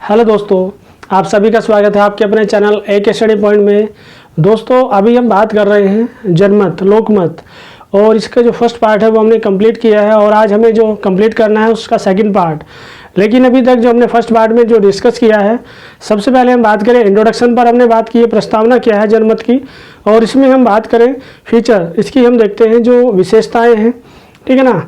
Hello दोस्तों, आप सभी का स्वागत है आपके अपने चैनल एक स्टडी पॉइंट में। दोस्तों अभी हम बात कर रहे हैं जनमत लोकमत, और इसका जो फर्स्ट पार्ट है वो हमने कंप्लीट किया है और आज हमें जो कंप्लीट करना है उसका सेकंड पार्ट। लेकिन अभी तक जो हमने फर्स्ट पार्ट में जो डिस्कस किया है, सबसे पहले हम बात करें इंट्रोडक्शन पर हमने बात की है, प्रस्तावना क्या है जनमत की, और इसमें हम बात करें फीचर, इसकी हम देखते हैं जो विशेषताएँ हैं, ठीक है ना।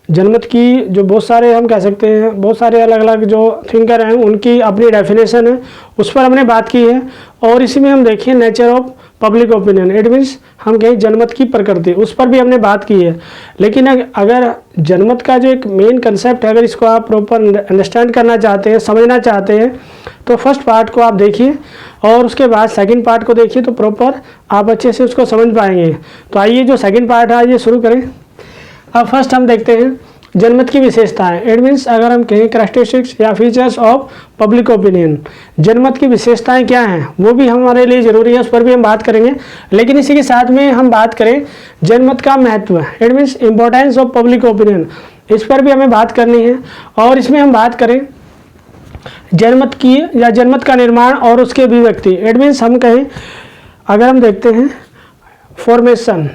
जनमत की जो बहुत सारे हम कह सकते हैं, बहुत सारे अलग अलग जो थिंकर हैं उनकी अपनी डेफिनेशन है, उस पर हमने बात की है। और इसी में हम देखें nature of public opinion, it means हम कहें जनमत की प्रकृति, उस पर भी हमने बात की है। लेकिन अगर जनमत का जो एक मेन कंसेप्ट है, अगर इसको आप प्रॉपर अंडरस्टैंड करना चाहते हैं, समझना चाहते हैं, तो फर्स्ट पार्ट को आप देखिए और उसके बाद सेकंड पार्ट को देखिए, तो प्रॉपर आप अच्छे से उसको समझ पाएंगे। तो आइए जो सेकंड पार्ट है आइए शुरू करें। अब फर्स्ट हम देखते हैं जनमत की विशेषताएं, इट मीन्स अगर हम कहें कैरेक्टरिस्टिक्स या फीचर्स ऑफ पब्लिक ओपिनियन, जनमत की विशेषताएं क्या हैं वो भी हमारे लिए ज़रूरी है, उस पर भी हम बात करेंगे। लेकिन इसी के साथ में हम बात करें जनमत का महत्व, it means importance of public opinion, इस पर भी हमें बात करनी है। और इसमें हम बात करें जनमत की या जनमत का निर्माण और उसकी अभिव्यक्ति, इट मीन्स हम कहें अगर हम देखते हैं फॉर्मेशन,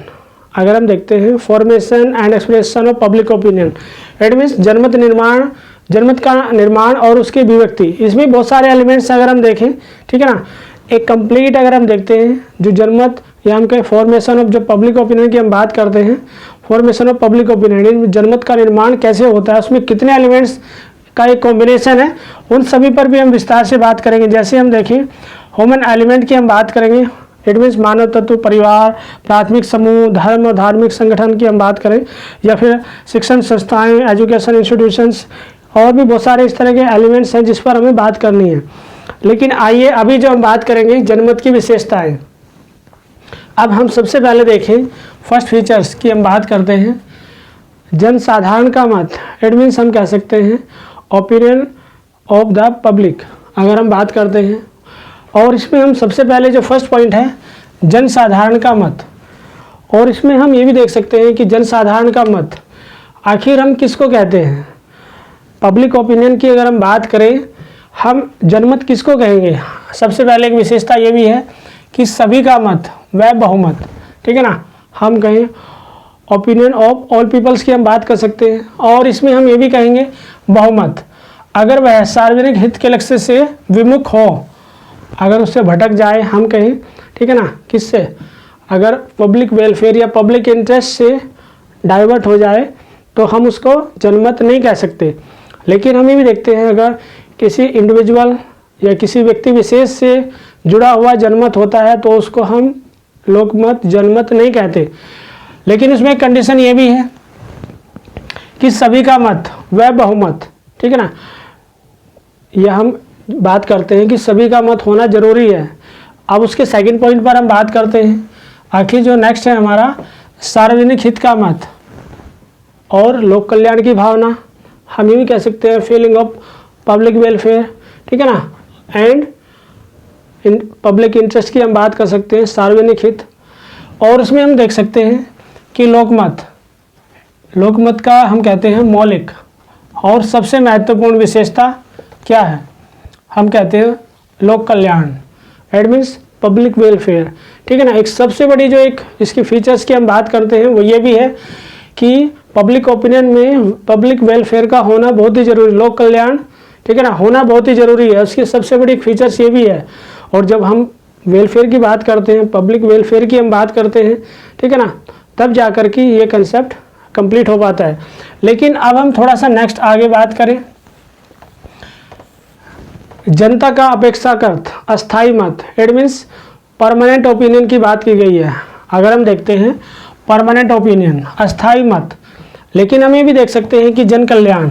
अगर हम देखते हैं formation and expression of public opinion, it means जनमत का निर्माण और उसकी अभिव्यक्ति, इसमें बहुत सारे एलिमेंट्स अगर हम देखें, ठीक है ना। एक कंप्लीट अगर हम देखते हैं जो जनमत या हम कहें फॉर्मेशन ऑफ जो पब्लिक ओपिनियन की हम बात करते हैं, फॉर्मेशन ऑफ पब्लिक ओपिनियन, जनमत का निर्माण कैसे होता है, उसमें कितने एलिमेंट्स का एक कॉम्बिनेशन है, उन सभी पर भी हम विस्तार से बात करेंगे। जैसे हम देखें ह्यूमन एलिमेंट की हम बात करेंगे, इट मीन्स मानव तत्व, परिवार, प्राथमिक समूह, धर्म और धार्मिक संगठन की हम बात करें, या फिर शिक्षण संस्थाएं, एजुकेशन इंस्टीट्यूशंस, और भी बहुत सारे इस तरह के एलिमेंट्स हैं जिस पर हमें बात करनी है। लेकिन आइए अभी जो हम बात करेंगे जनमत की विशेषताएं, अब हम सबसे पहले देखें फर्स्ट फीचर्स की हम बात करते हैं। जनसाधारण का मत, इट मीन्स हम कह सकते हैं ओपिनियन ऑफ द पब्लिक, अगर हम बात करते हैं। और इसमें हम सबसे पहले जो फर्स्ट पॉइंट है जनसाधारण का मत, और इसमें हम ये भी देख सकते हैं कि जनसाधारण का मत आखिर हम किसको कहते हैं। पब्लिक ओपिनियन की अगर हम बात करें, हम जनमत किसको कहेंगे। सबसे पहले एक विशेषता ये भी है कि सभी का मत वह बहुमत, ठीक है ना। हम कहें ओपिनियन ऑफ ऑल पीपल्स की हम बात कर सकते हैं, और इसमें हम ये भी कहेंगे बहुमत अगर वह सार्वजनिक हित के लक्ष्य से विमुख हो, अगर उससे भटक जाए, हम कहें, ठीक है ना, किससे, अगर पब्लिक वेलफेयर या पब्लिक इंटरेस्ट से डाइवर्ट हो जाए तो हम उसको जनमत नहीं कह सकते। लेकिन हम ये भी देखते हैं अगर किसी इंडिविजुअल या किसी व्यक्ति विशेष से जुड़ा हुआ जनमत होता है तो उसको हम लोकमत जनमत नहीं कहते। लेकिन उसमें कंडीशन ये भी है कि सभी का मत वह बहुमत, ठीक है ना, यह हम बात करते हैं कि सभी का मत होना जरूरी है। अब उसके सेकंड पॉइंट पर हम बात करते हैं, आखिर जो नेक्स्ट है हमारा सार्वजनिक हित का मत और लोक कल्याण की भावना, हम ये भी कह सकते हैं फीलिंग ऑफ पब्लिक वेलफेयर, ठीक है ना, एंड इन पब्लिक इंटरेस्ट की हम बात कर सकते हैं, सार्वजनिक हित। और उसमें हम देख सकते हैं कि लोकमत का हम कहते हैं मौलिक और सबसे महत्वपूर्ण विशेषता क्या है, हम कहते हैं लोक कल्याण, इट मीन्स पब्लिक वेलफेयर, ठीक है ना। एक सबसे बड़ी जो एक इसकी फीचर्स की हम बात करते हैं वो ये भी है कि पब्लिक ओपिनियन में पब्लिक वेलफेयर का होना बहुत ही जरूरी, लोक कल्याण, ठीक है ना, होना बहुत ही जरूरी है। उसकी सबसे बड़ी फीचर्स ये भी है। और जब हम वेलफेयर की बात करते हैं, पब्लिक वेलफेयर की हम बात करते हैं, ठीक है ना, तब जाकर के ये कंसेप्ट कंप्लीट हो पाता है। लेकिन अब हम थोड़ा सा नेक्स्ट आगे बात करें, जनता का अपेक्षाकृत अस्थाई मत, इट मीन्स परमानेंट ओपिनियन की बात की गई है। अगर हम देखते हैं परमानेंट ओपिनियन, अस्थाई मत, लेकिन हम ये भी देख सकते हैं कि जन कल्याण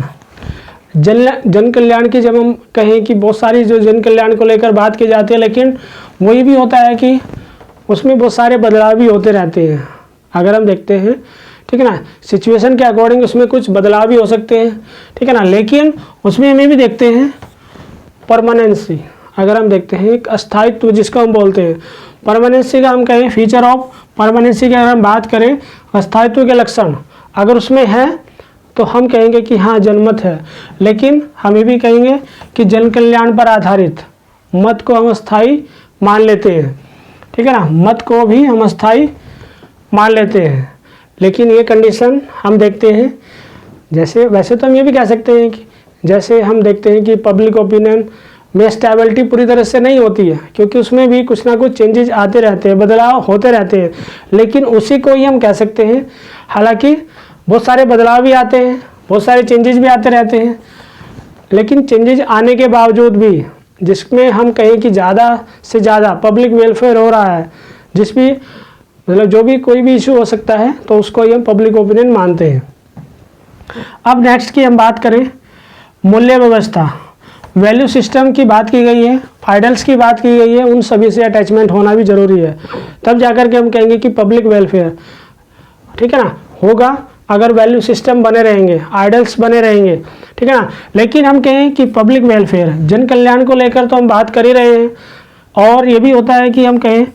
की जब हम कहें कि बहुत सारी जो जन कल्याण को लेकर बात की जाती है, लेकिन वही भी होता है कि उसमें बहुत सारे बदलाव भी होते रहते हैं। अगर हम देखते हैं, ठीक है ना, सिचुएशन के अकॉर्डिंग उसमें कुछ बदलाव भी हो सकते हैं, ठीक है ना। लेकिन उसमें हम ये भी देखते हैं परमानेंसी, अगर हम देखते हैं एक अस्थायित्व जिसको हम बोलते हैं, परमानेंसी का हम कहें फीचर ऑफ परमानेंसी की अगर हम बात करें, अस्थायित्व के लक्षण अगर उसमें है तो हम कहेंगे कि हाँ जनमत है। लेकिन हम ये भी कहेंगे कि जन कल्याण पर आधारित मत को हम स्थायी मान लेते हैं, ठीक है ना, मत को भी हम स्थायी मान लेते हैं। लेकिन ये कंडीशन हम देखते हैं, जैसे वैसे तो हम ये भी कह सकते हैं कि जैसे हम देखते हैं कि पब्लिक ओपिनियन में स्टेबिलिटी पूरी तरह से नहीं होती है, क्योंकि उसमें भी कुछ ना कुछ चेंजेस आते रहते हैं, बदलाव होते रहते हैं। लेकिन उसी को ही हम कह सकते हैं, हालांकि बहुत सारे बदलाव भी आते हैं, बहुत सारे चेंजेस भी आते रहते हैं, लेकिन चेंजेस आने के बावजूद भी जिसमें हम कहें कि ज़्यादा से ज़्यादा पब्लिक वेलफेयर हो रहा है, जिस भी मतलब जो भी कोई भी इशू हो सकता है, तो उसको ही हम पब्लिक ओपिनियन मानते हैं। अब नेक्स्ट की हम बात करें, मूल्य व्यवस्था, वैल्यू सिस्टम की बात की गई है, आइडल्स की बात की गई है, उन सभी से अटैचमेंट होना भी जरूरी है, तब जाकर के हम कहेंगे कि पब्लिक वेलफेयर, ठीक है ना, होगा अगर वैल्यू सिस्टम बने रहेंगे, आइडल्स बने रहेंगे, ठीक है ना। लेकिन हम कहें कि पब्लिक वेलफेयर, जन कल्याण को लेकर तो हम बात कर ही रहे हैं, और ये भी होता है कि हम कहें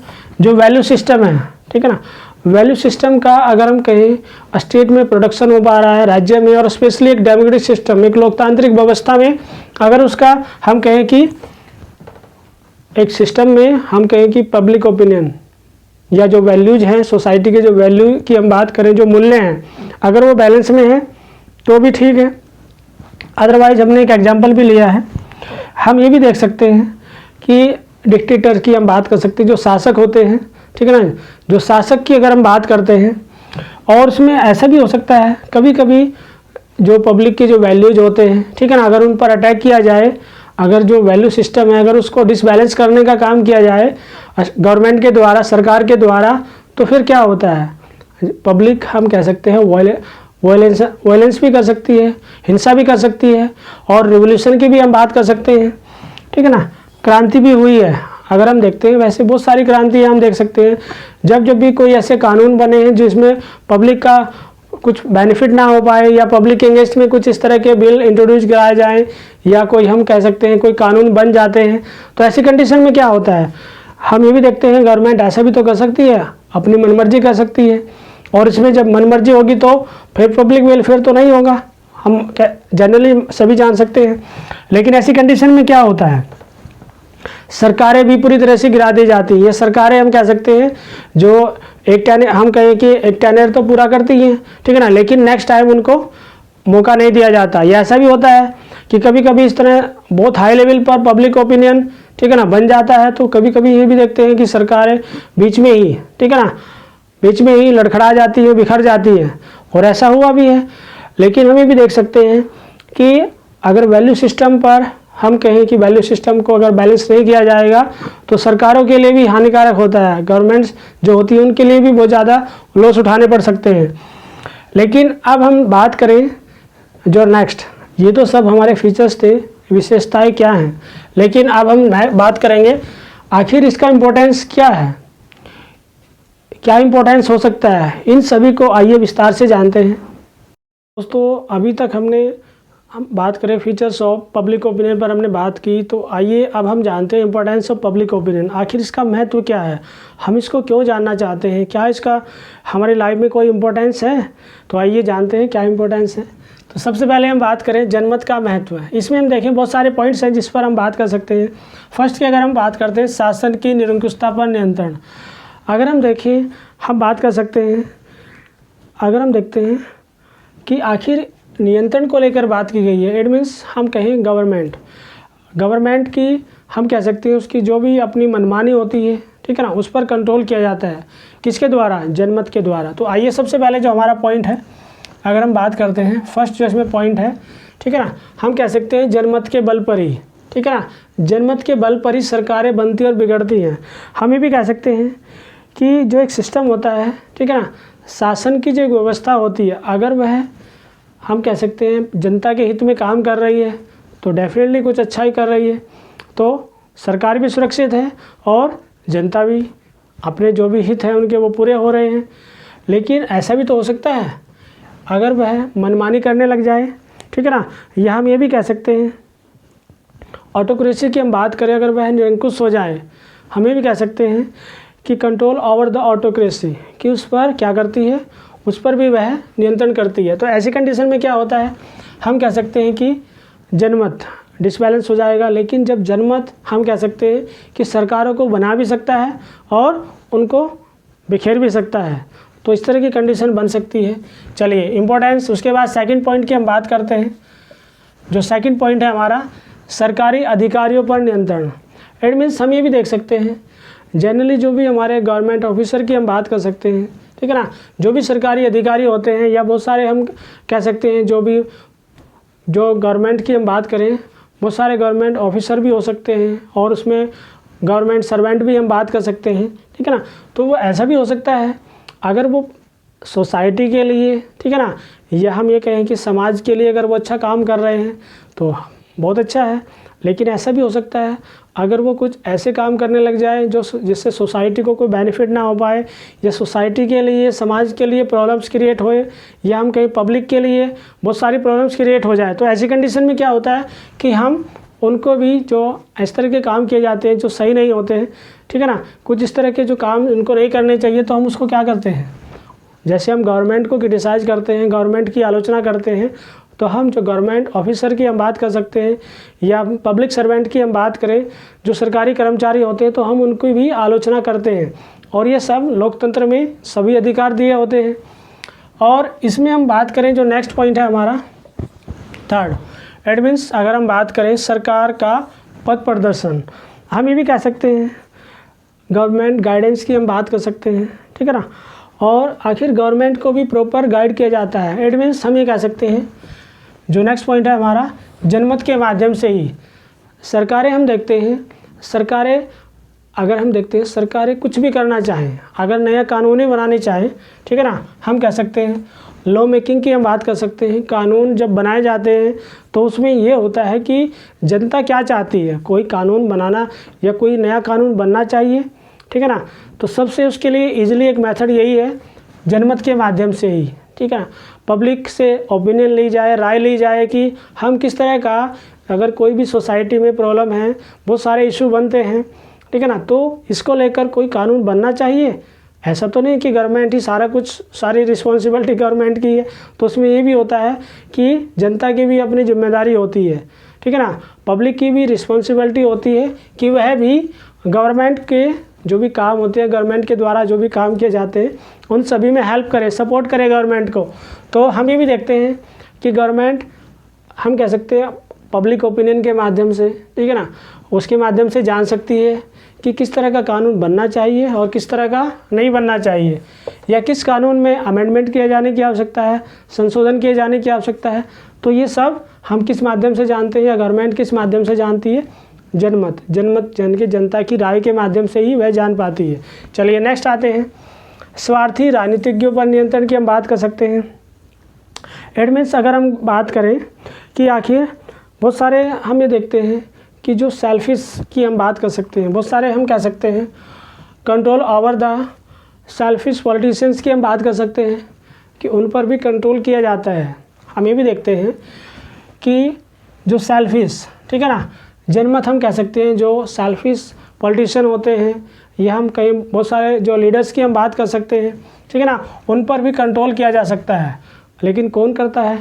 जो वैल्यू सिस्टम है, ठीक है ना, वैल्यू सिस्टम का अगर हम कहें स्टेट में प्रोडक्शन हो पा रहा है, राज्य में, और स्पेशली एक डेमोक्रेटिक सिस्टम, एक लोकतांत्रिक व्यवस्था में अगर उसका हम कहें कि एक सिस्टम में हम कहें कि पब्लिक ओपिनियन या जो वैल्यूज हैं सोसाइटी के, जो वैल्यू की हम बात करें, जो मूल्य हैं, अगर वो बैलेंस में है तो भी ठीक है। अदरवाइज हमने एक एग्जांपल भी लिया है, हम ये भी देख सकते हैं कि डिक्टेटर की हम बात कर सकते हैं, जो शासक होते हैं, ठीक है ना, जो शासक की अगर हम बात करते हैं, और उसमें ऐसा भी हो सकता है कभी कभी जो पब्लिक के जो वैल्यूज होते हैं, ठीक है ना, अगर उन पर अटैक किया जाए, अगर जो वैल्यू सिस्टम है अगर उसको डिसबैलेंस करने का काम किया जाए गवर्नमेंट के द्वारा, सरकार के द्वारा, तो फिर क्या होता है, पब्लिक हम कह सकते हैं वायलेंस भी कर सकती है, हिंसा भी कर सकती है, और रिवोल्यूशन की भी हम बात कर सकते हैं, ठीक है ना। क्रांति भी हुई है, अगर हम देखते हैं, वैसे बहुत सारी क्रांति हम देख सकते हैं, जब भी कोई ऐसे कानून बने हैं जिसमें पब्लिक का कुछ बेनिफिट ना हो पाए, या पब्लिक इंगेस्ट में कुछ इस तरह के बिल इंट्रोड्यूस कराए जाएं, या कोई हम कह सकते हैं कोई कानून बन जाते हैं, तो ऐसी कंडीशन में क्या होता है, हम ये भी देखते हैं गवर्नमेंट ऐसा भी तो कर सकती है, अपनी मनमर्जी कर सकती है, और इसमें जब मनमर्जी होगी तो फिर पब्लिक वेलफेयर तो नहीं होगा, हम जनरली सभी जान सकते हैं। लेकिन ऐसी कंडीशन में क्या होता है, सरकारें भी पूरी तरह से गिरा दी जाती है। ये सरकारें हम कह सकते हैं जो एक टेनर, हम कहें कि एक टेनर तो पूरा करती हैं, ठीक है ना, लेकिन नेक्स्ट टाइम उनको मौका नहीं दिया जाता। ये ऐसा भी होता है कि कभी कभी इस तरह बहुत हाई लेवल पर पब्लिक ओपिनियन, ठीक है ना, बन जाता है, तो कभी कभी ये भी देखते हैं कि सरकारें बीच में ही, ठीक है ना, बीच में ही लड़खड़ा जाती है, बिखर जाती है, और ऐसा हुआ भी है। लेकिन हम ये भी देख सकते हैं कि अगर वैल्यू सिस्टम पर हम कहें कि वैल्यू सिस्टम को अगर बैलेंस नहीं किया जाएगा तो सरकारों के लिए भी हानिकारक होता है, गवर्नमेंट्स जो होती है उनके लिए भी बहुत ज़्यादा लॉस उठाने पड़ सकते हैं। लेकिन अब हम बात करें जो नेक्स्ट, ये तो सब हमारे फीचर्स थे, विशेषताएं क्या हैं, लेकिन अब हम बात करेंगे आखिर इसका इम्पोर्टेंस क्या है, क्या इम्पोर्टेंस हो सकता है, इन सभी को आइए विस्तार से जानते हैं। दोस्तों अभी तक हम बात करें फीचर्स ऑफ पब्लिक ओपिनियन पर हमने बात की, तो आइए अब हम जानते हैं इंपॉर्टेंस ऑफ पब्लिक ओपिनियन, आखिर इसका महत्व क्या है, हम इसको क्यों जानना चाहते हैं, क्या इसका हमारी लाइफ में कोई इम्पोर्टेंस है। तो आइए जानते हैं क्या इम्पोर्टेंस है। तो सबसे पहले हम बात करें जनमत का महत्व है। इसमें हम देखें बहुत सारे पॉइंट्स हैं जिस पर हम बात कर सकते हैं। फर्स्ट की अगर हम बात करते हैं शासन की निरंकुशता पर नियंत्रण, अगर हम देखें हम बात कर सकते हैं, अगर हम देखते हैं कि आखिर नियंत्रण को लेकर बात की गई है, इट मीन्स हम कहें गवर्नमेंट की हम कह सकते हैं उसकी जो भी अपनी मनमानी होती है, ठीक है ना, उस पर कंट्रोल किया जाता है, किसके द्वारा, जनमत के द्वारा। तो आइए सबसे पहले जो हमारा पॉइंट है अगर हम बात करते हैं, फर्स्ट जो इसमें पॉइंट है, ठीक है ना, हम कह सकते हैं जनमत के बल पर ही, ठीक है ना, जनमत के बल पर ही सरकारें बनती और बिगड़ती हैं। हम ये भी कह सकते हैं कि जो एक सिस्टम होता है, ठीक है ना, शासन की जो व्यवस्था होती है, अगर वह हम कह सकते हैं जनता के हित में काम कर रही है तो डेफिनेटली कुछ अच्छा ही कर रही है, तो सरकार भी सुरक्षित है और जनता भी अपने जो भी हित हैं उनके वो पूरे हो रहे हैं। लेकिन ऐसा भी तो हो सकता है अगर वह मनमानी करने लग जाए, ठीक है ना, या हम ये भी कह सकते हैं ऑटोक्रेसी की हम बात करें, अगर वह निरंकुश हो जाए, हम ये भी कह सकते हैं कि कंट्रोल ओवर द ऑटोक्रेसी, कि उस पर क्या करती है, उस पर भी वह नियंत्रण करती है। तो ऐसी कंडीशन में क्या होता है, हम कह सकते हैं कि जनमत डिसबैलेंस हो जाएगा। लेकिन जब जनमत हम कह सकते हैं कि सरकारों को बना भी सकता है और उनको बिखेर भी सकता है, तो इस तरह की कंडीशन बन सकती है। चलिए इम्पोर्टेंस, उसके बाद सेकंड पॉइंट की हम बात करते हैं। जो सेकंड पॉइंट है हमारा, सरकारी अधिकारियों पर नियंत्रण। इट मीन्स हम ये भी देख सकते हैं जनरली जो भी हमारे गवर्नमेंट ऑफिसर की हम बात कर सकते हैं, ठीक है ना, जो भी सरकारी अधिकारी होते हैं या बहुत सारे हम कह सकते हैं जो गवर्नमेंट की हम बात करें, बहुत सारे गवर्नमेंट ऑफिसर भी हो सकते हैं और उसमें गवर्नमेंट सर्वेंट भी हम बात कर सकते हैं, ठीक है ना। तो वो ऐसा भी हो सकता है अगर वो सोसाइटी के लिए, ठीक है ना, या हम ये कहें कि समाज के लिए अगर वो अच्छा काम कर रहे हैं तो बहुत अच्छा है। लेकिन ऐसा भी हो सकता है अगर वो कुछ ऐसे काम करने लग जाए जो जिससे सोसाइटी को कोई बेनिफिट ना हो पाए, या सोसाइटी के लिए, समाज के लिए प्रॉब्लम्स क्रिएट होए, या हम कहीं पब्लिक के लिए बहुत सारी प्रॉब्लम्स क्रिएट हो जाए, तो ऐसी कंडीशन में क्या होता है कि हम उनको भी, जो इस तरह के काम किए जाते हैं जो सही नहीं होते हैं, ठीक है ना, कुछ इस तरह के जो काम उनको नहीं करने चाहिए, तो हम उसको क्या करते हैं, जैसे हम गवर्नमेंट को क्रिटिसाइज़ करते हैं, गवर्नमेंट की आलोचना करते हैं, तो हम जो गवर्नमेंट ऑफिसर की हम बात कर सकते हैं या पब्लिक सर्वेंट की हम बात करें, जो सरकारी कर्मचारी होते हैं, तो हम उनकी भी आलोचना करते हैं। और ये सब लोकतंत्र में सभी अधिकार दिए होते हैं। और इसमें हम बात करें, जो नेक्स्ट पॉइंट है हमारा थर्ड, इट मीन्स अगर हम बात करें सरकार का पथ प्रदर्शन, हम ये भी कह सकते हैं गवर्नमेंट गाइडेंस की हम बात कर सकते हैं, ठीक है ना। और आखिर गवर्नमेंट को भी प्रॉपर गाइड किया जाता है। इट मीन्स हम ये कह सकते हैं, जो नेक्स्ट पॉइंट है हमारा, जनमत के माध्यम से ही सरकारें हम देखते हैं, सरकारें कुछ भी करना चाहें, अगर नया कानूनी बनाने चाहें, ठीक है ना, हम कह सकते हैं लॉ मेकिंग की हम बात कर सकते हैं। कानून जब बनाए जाते हैं तो उसमें ये होता है कि जनता क्या चाहती है, कोई कानून बनाना या कोई नया कानून बनना चाहिए, ठीक है ना, तो सबसे उसके लिए ईजिली एक मेथड यही है, जनमत के माध्यम से ही, ठीक है, पब्लिक से ओपिनियन ली जाए, राय ली जाए कि हम किस तरह का, अगर कोई भी सोसाइटी में प्रॉब्लम है, बहुत सारे इशू बनते हैं, ठीक है ना, तो इसको लेकर कोई कानून बनना चाहिए। ऐसा तो नहीं कि गवर्नमेंट ही सारा कुछ, सारी रिस्पॉन्सिबिलिटी गवर्नमेंट की है, तो उसमें ये भी होता है कि जनता की भी अपनी जिम्मेदारी होती है, ठीक है ना, पब्लिक की भी रिस्पॉन्सिबिलिटी होती है कि वह भी गवर्नमेंट के जो भी काम होते हैं, गवर्नमेंट के द्वारा जो भी काम किए जाते हैं, उन सभी में हेल्प करे, सपोर्ट करे गवर्नमेंट को। तो हम ये भी देखते हैं कि गवर्नमेंट, हम कह सकते हैं पब्लिक ओपिनियन के माध्यम से, ठीक है ना, उसके माध्यम से जान सकती है कि किस तरह का कानून बनना चाहिए और किस तरह का नहीं बनना चाहिए, या किस कानून में अमेंडमेंट किए जाने की आवश्यकता है, संशोधन किए जाने की आवश्यकता है। तो ये सब हम किस माध्यम से जानते हैं, या गवर्नमेंट किस माध्यम से जानती है, जनमत जनता की राय के माध्यम से ही वह जान पाती है। चलिए नेक्स्ट आते हैं, स्वार्थी राजनीतिज्ञों पर नियंत्रण की हम बात कर सकते हैं। इट मीन्स अगर हम बात करें कि आखिर बहुत सारे हम ये देखते हैं कि जो सेल्फिश की हम बात कर सकते हैं, बहुत सारे हम कह सकते हैं control over the selfish politicians की हम बात कर सकते हैं कि उन पर भी कंट्रोल किया जाता है। हम ये भी देखते हैं कि जो सेल्फिश, ठीक है ना, जनमत हम कह सकते हैं, जो सेल्फिश पॉलिटिशियन होते हैं, या हम कहीं बहुत सारे जो लीडर्स की हम बात कर सकते हैं, ठीक है ना, उन पर भी कंट्रोल किया जा सकता है। लेकिन कौन करता है,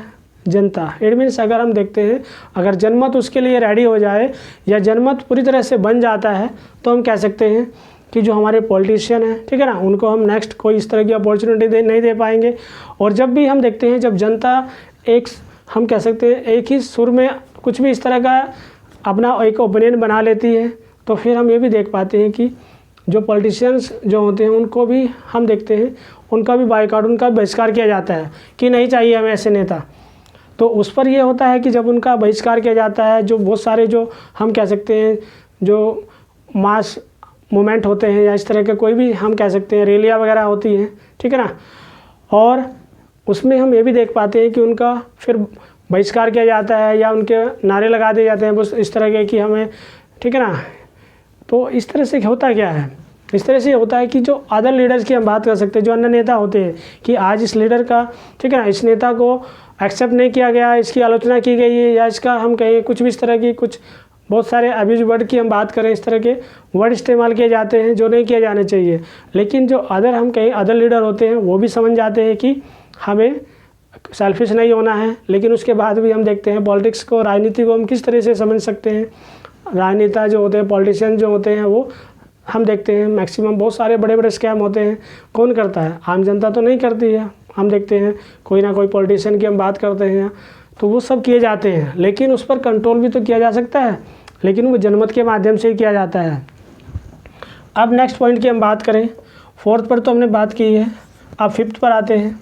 जनता। इट मीन्स अगर हम देखते हैं, अगर जनमत उसके लिए रेडी हो जाए या जनमत पूरी तरह से बन जाता है, तो हम कह सकते हैं कि जो हमारे पॉलिटिशियन हैं, ठीक है ना, उनको हम नेक्स्ट कोई इस तरह की अपॉर्चुनिटी नहीं दे पाएंगे। और जब भी हम देखते हैं, जब जनता एक, हम कह सकते हैं एक ही सुर में कुछ भी इस तरह का अपना एक ओपिनियन बना लेती है, तो फिर हम ये भी देख पाते हैं कि जो पॉलिटिशियंस जो होते हैं उनको भी हम देखते हैं, उनका भी बायकॉट, उनका बहिष्कार किया जाता है कि नहीं चाहिए हमें ऐसे नेता। तो उस पर यह होता है कि जब उनका बहिष्कार किया जाता है, जो बहुत सारे जो हम कह सकते हैं जो मास मूवमेंट होते हैं, या इस तरह के कोई भी हम कह सकते हैं रैलियाँ वगैरह होती हैं, ठीक है ना, और उसमें हम ये भी देख पाते हैं कि उनका फिर बहिष्कार किया जाता है या उनके नारे लगा दिए जाते हैं बस इस तरह के कि हमें, ठीक है ना। तो इस तरह से होता क्या है, इस तरह से होता है कि जो अदर लीडर्स की हम बात कर सकते हैं, जो अन्य नेता होते हैं, कि आज इस लीडर का, ठीक है ना, इस नेता को एक्सेप्ट नहीं किया गया, इसकी आलोचना की गई है, या इसका हम कहें कुछ भी इस तरह की कुछ बहुत सारे अब्यूज वर्ड की हम बात करें, इस तरह के वर्ड इस्तेमाल किए जाते हैं जो नहीं किए जाने चाहिए। लेकिन जो हम कहीं अदर लीडर होते हैं वो भी समझ जाते हैं कि हमें सेल्फिश नहीं होना है। लेकिन उसके बाद भी हम देखते हैं पॉलिटिक्स को, राजनीति को हम किस तरह से समझ सकते हैं। राजनेता जो होते हैं, पॉलिटिशियन जो होते हैं, वो हम देखते हैं मैक्सिमम बहुत सारे बड़े बड़े स्कैम होते हैं। कौन करता है? आम जनता तो नहीं करती है। हम देखते हैं कोई ना कोई पॉलिटिशियन की हम बात करते हैं तो वो सब किए जाते हैं, लेकिन उस पर कंट्रोल भी तो किया जा सकता है, लेकिन वो जनमत के माध्यम से ही किया जाता है। अब नेक्स्ट पॉइंट की हम बात करें, फोर्थ पर तो हमने बात की है, अब फिफ्थ पर आते हैं।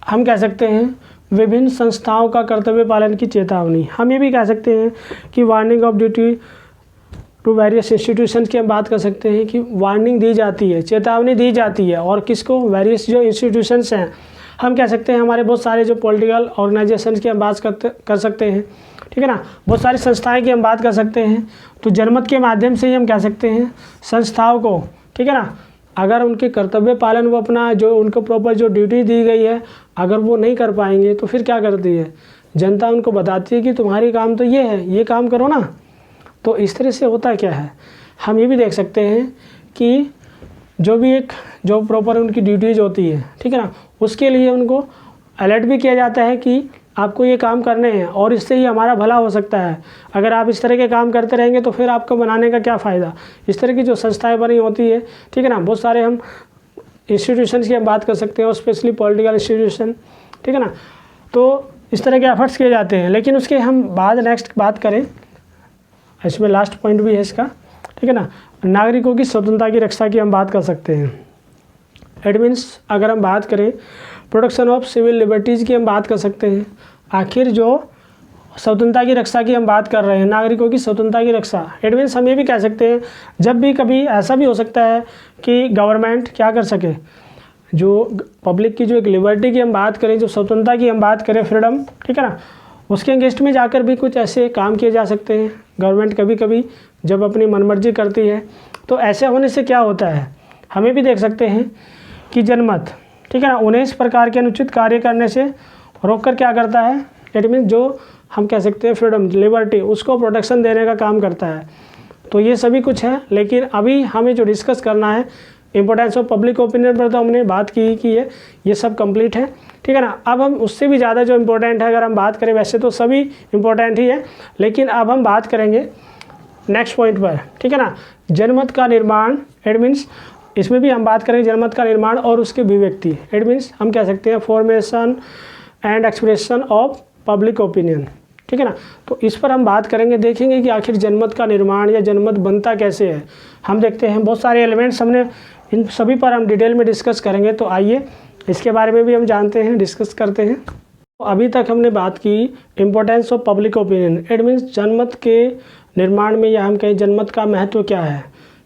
हम कह सकते हैं विभिन्न संस्थाओं का कर्तव्य पालन की चेतावनी। हम ये भी कह सकते हैं कि warning of duty to various institutions की हम बात कर सकते हैं कि वार्निंग दी जाती है, चेतावनी दी जाती है। और किसको? वेरियस जो इंस्टीट्यूशंस हैं, हम कह सकते हैं हमारे बहुत सारे जो पॉलिटिकल ऑर्गेनाइजेशंस की हम बात कर सकते हैं, ठीक है ना, बहुत सारी संस्थाएं की हम बात कर सकते हैं। तो जनमत के माध्यम से ही हम कह सकते हैं संस्थाओं को, ठीक है ना, अगर उनके कर्तव्य पालन वो अपना जो उनको प्रॉपर जो ड्यूटी दी गई है अगर वो नहीं कर पाएंगे तो फिर क्या करती है? जनता उनको बताती है कि तुम्हारी काम तो ये है, ये काम करो ना। तो इस तरह से होता क्या है, हम ये भी देख सकते हैं कि जो प्रॉपर उनकी ड्यूटीज़ होती है, ठीक है ना, उसके लिए उनको अलर्ट भी किया जाता है कि आपको ये काम करने हैं और इससे ही हमारा भला हो सकता है। अगर आप इस तरह के काम करते रहेंगे तो फिर आपको बनाने का क्या फ़ायदा। इस तरह की जो संस्थाएं बनी होती है, ठीक है ना, बहुत सारे हम इंस्टीट्यूशंस की हम बात कर सकते हैं और स्पेशली पॉलिटिकल इंस्टीट्यूशन, ठीक है ना, तो इस तरह के एफर्ट्स किए जाते हैं। लेकिन उसके हम नेक्स्ट बात करें, इसमें लास्ट पॉइंट भी है इसका, ठीक है ना, नागरिकों की स्वतंत्रता की रक्षा की हम बात कर सकते हैं। इट मीन्स अगर हम बात करें प्रोटेक्शन ऑफ सिविल लिबर्टीज़ की हम बात कर सकते हैं। आखिर जो स्वतंत्रता की रक्षा की हम बात कर रहे हैं, नागरिकों की स्वतंत्रता की रक्षा, इट मीन्स हम ये भी कह सकते हैं जब भी कभी ऐसा भी हो सकता है कि गवर्नमेंट क्या कर सके, जो पब्लिक की जो एक लिबर्टी की हम बात करें, जो स्वतंत्रता की हम बात करें, फ्रीडम, ठीक है ना, उसके अगेंस्ट में जाकर भी कुछ ऐसे काम किए जा सकते हैं। गवर्नमेंट कभी कभी जब अपनी मनमर्जी करती है तो ऐसे होने से क्या होता है, हमें भी देख सकते हैं कि जनमत, ठीक है ना, उन्हें इस प्रकार के अनुचित कार्य करने से रोक कर क्या करता है, इट मीन्स जो हम कह सकते हैं फ्रीडम, लिबर्टी, उसको प्रोटेक्शन देने का काम करता है। तो ये सभी कुछ है। लेकिन अभी हमें जो डिस्कस करना है इंपॉर्टेंस ऑफ पब्लिक ओपिनियन पर तो हमने बात की है, ये सब कंप्लीट है, ठीक है ना। अब हम उससे भी ज़्यादा जो इम्पोर्टेंट है अगर हम बात करें, वैसे तो सभी इम्पोर्टेंट ही है, लेकिन अब हम बात करेंगे नेक्स्ट पॉइंट पर, ठीक है ना, जनमत का निर्माण। इट मीन्स इसमें भी हम बात करेंगे जनमत का निर्माण और उसकी अभिव्यक्ति। इट मीन्स हम कह सकते हैं formation and expression of public opinion, ठीक है ना। तो इस पर हम बात करेंगे, देखेंगे कि आखिर जनमत का निर्माण या जनमत बनता कैसे है। हम देखते हैं बहुत सारे एलिमेंट्स हमने, इन सभी पर हम डिटेल में डिस्कस करेंगे। तो आइए इसके बारे में भी हम जानते हैं, डिस्कस करते हैं। तो अभी तक हमने बात की importance of public opinion. It means जनमत के निर्माण में या हम कहें जनमत का महत्व क्या है,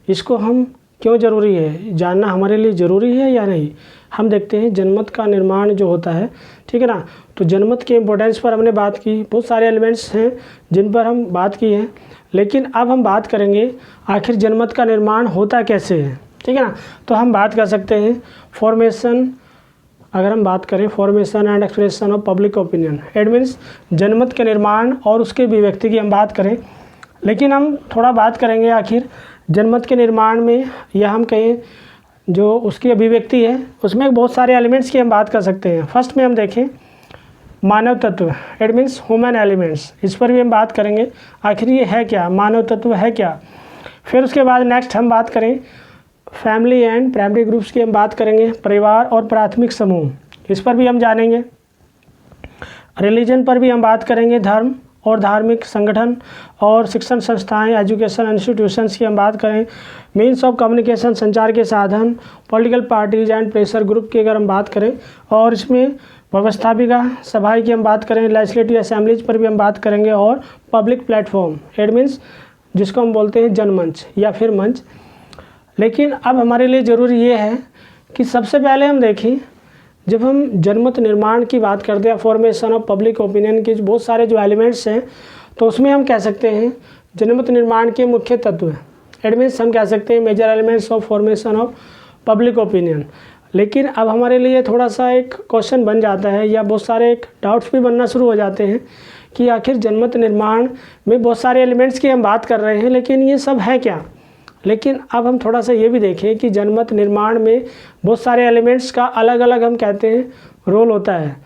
इसको हम क्यों ज़रूरी है जानना हमारे लिए ज़रूरी है या नहीं। हम देखते हैं जनमत का निर्माण जो होता है, ठीक है ना, तो जनमत के इम्पोर्टेंस पर हमने बात की। बहुत सारे एलिमेंट्स हैं जिन पर हम बात की है, लेकिन अब हम बात करेंगे आखिर जनमत का निर्माण होता कैसे है, ठीक है ना। तो हम बात कर सकते हैं फॉर्मेशन, अगर हम बात करें formation and expression of public opinion. It means जनमत के निर्माण और उसके अभिव्यक्ति की हम बात करें, लेकिन हम थोड़ा बात करेंगे आखिर जनमत के निर्माण में या हम कहें जो उसकी अभिव्यक्ति है उसमें बहुत सारे एलिमेंट्स की हम बात कर सकते हैं। फर्स्ट में हम देखें मानव तत्व, इट मीन्स ह्यूमन एलिमेंट्स, इस पर भी हम बात करेंगे आखिर ये है क्या, मानव तत्व है क्या। फिर उसके बाद नेक्स्ट हम बात करें फैमिली एंड प्राइमरी ग्रुप्स की हम बात करेंगे, परिवार और प्राथमिक समूह, इस पर भी हम जानेंगे। रिलीजन पर भी हम बात करेंगे, धर्म और धार्मिक संगठन और शिक्षण संस्थाएं, एजुकेशन इंस्टीट्यूशंस की हम बात करें। मीन्स ऑफ कम्युनिकेशन, संचार के साधन, political parties and pressure group की अगर हम बात करें, और इसमें व्यवस्थापिका सभाएं की हम बात करें, लेजिस्लेटिव असेंबलीज पर भी हम बात करेंगे, और पब्लिक प्लेटफॉर्म, इट मीन्स जिसको हम बोलते हैं जनमंच या फिर मंच। लेकिन अब हमारे लिए ज़रूरी ये है कि सबसे पहले हम देखें, जब हम जनमत निर्माण की बात करते हैं, फॉर्मेशन ऑफ पब्लिक ओपिनियन के बहुत सारे जो एलिमेंट्स हैं, तो उसमें हम कह सकते हैं जनमत निर्माण के मुख्य तत्व हैं। इट मीन्स हम कह सकते हैं major elements of formation of public opinion. लेकिन अब हमारे लिए थोड़ा सा एक क्वेश्चन बन जाता है या बहुत सारे एक डाउट्स भी बनना शुरू हो जाते हैं कि आखिर जनमत निर्माण में बहुत सारे एलिमेंट्स की हम बात कर रहे हैं, लेकिन ये सब है क्या। लेकिन अब हम थोड़ा सा ये भी देखें कि जनमत निर्माण में बहुत सारे एलिमेंट्स का अलग अलग हम कहते हैं रोल होता है।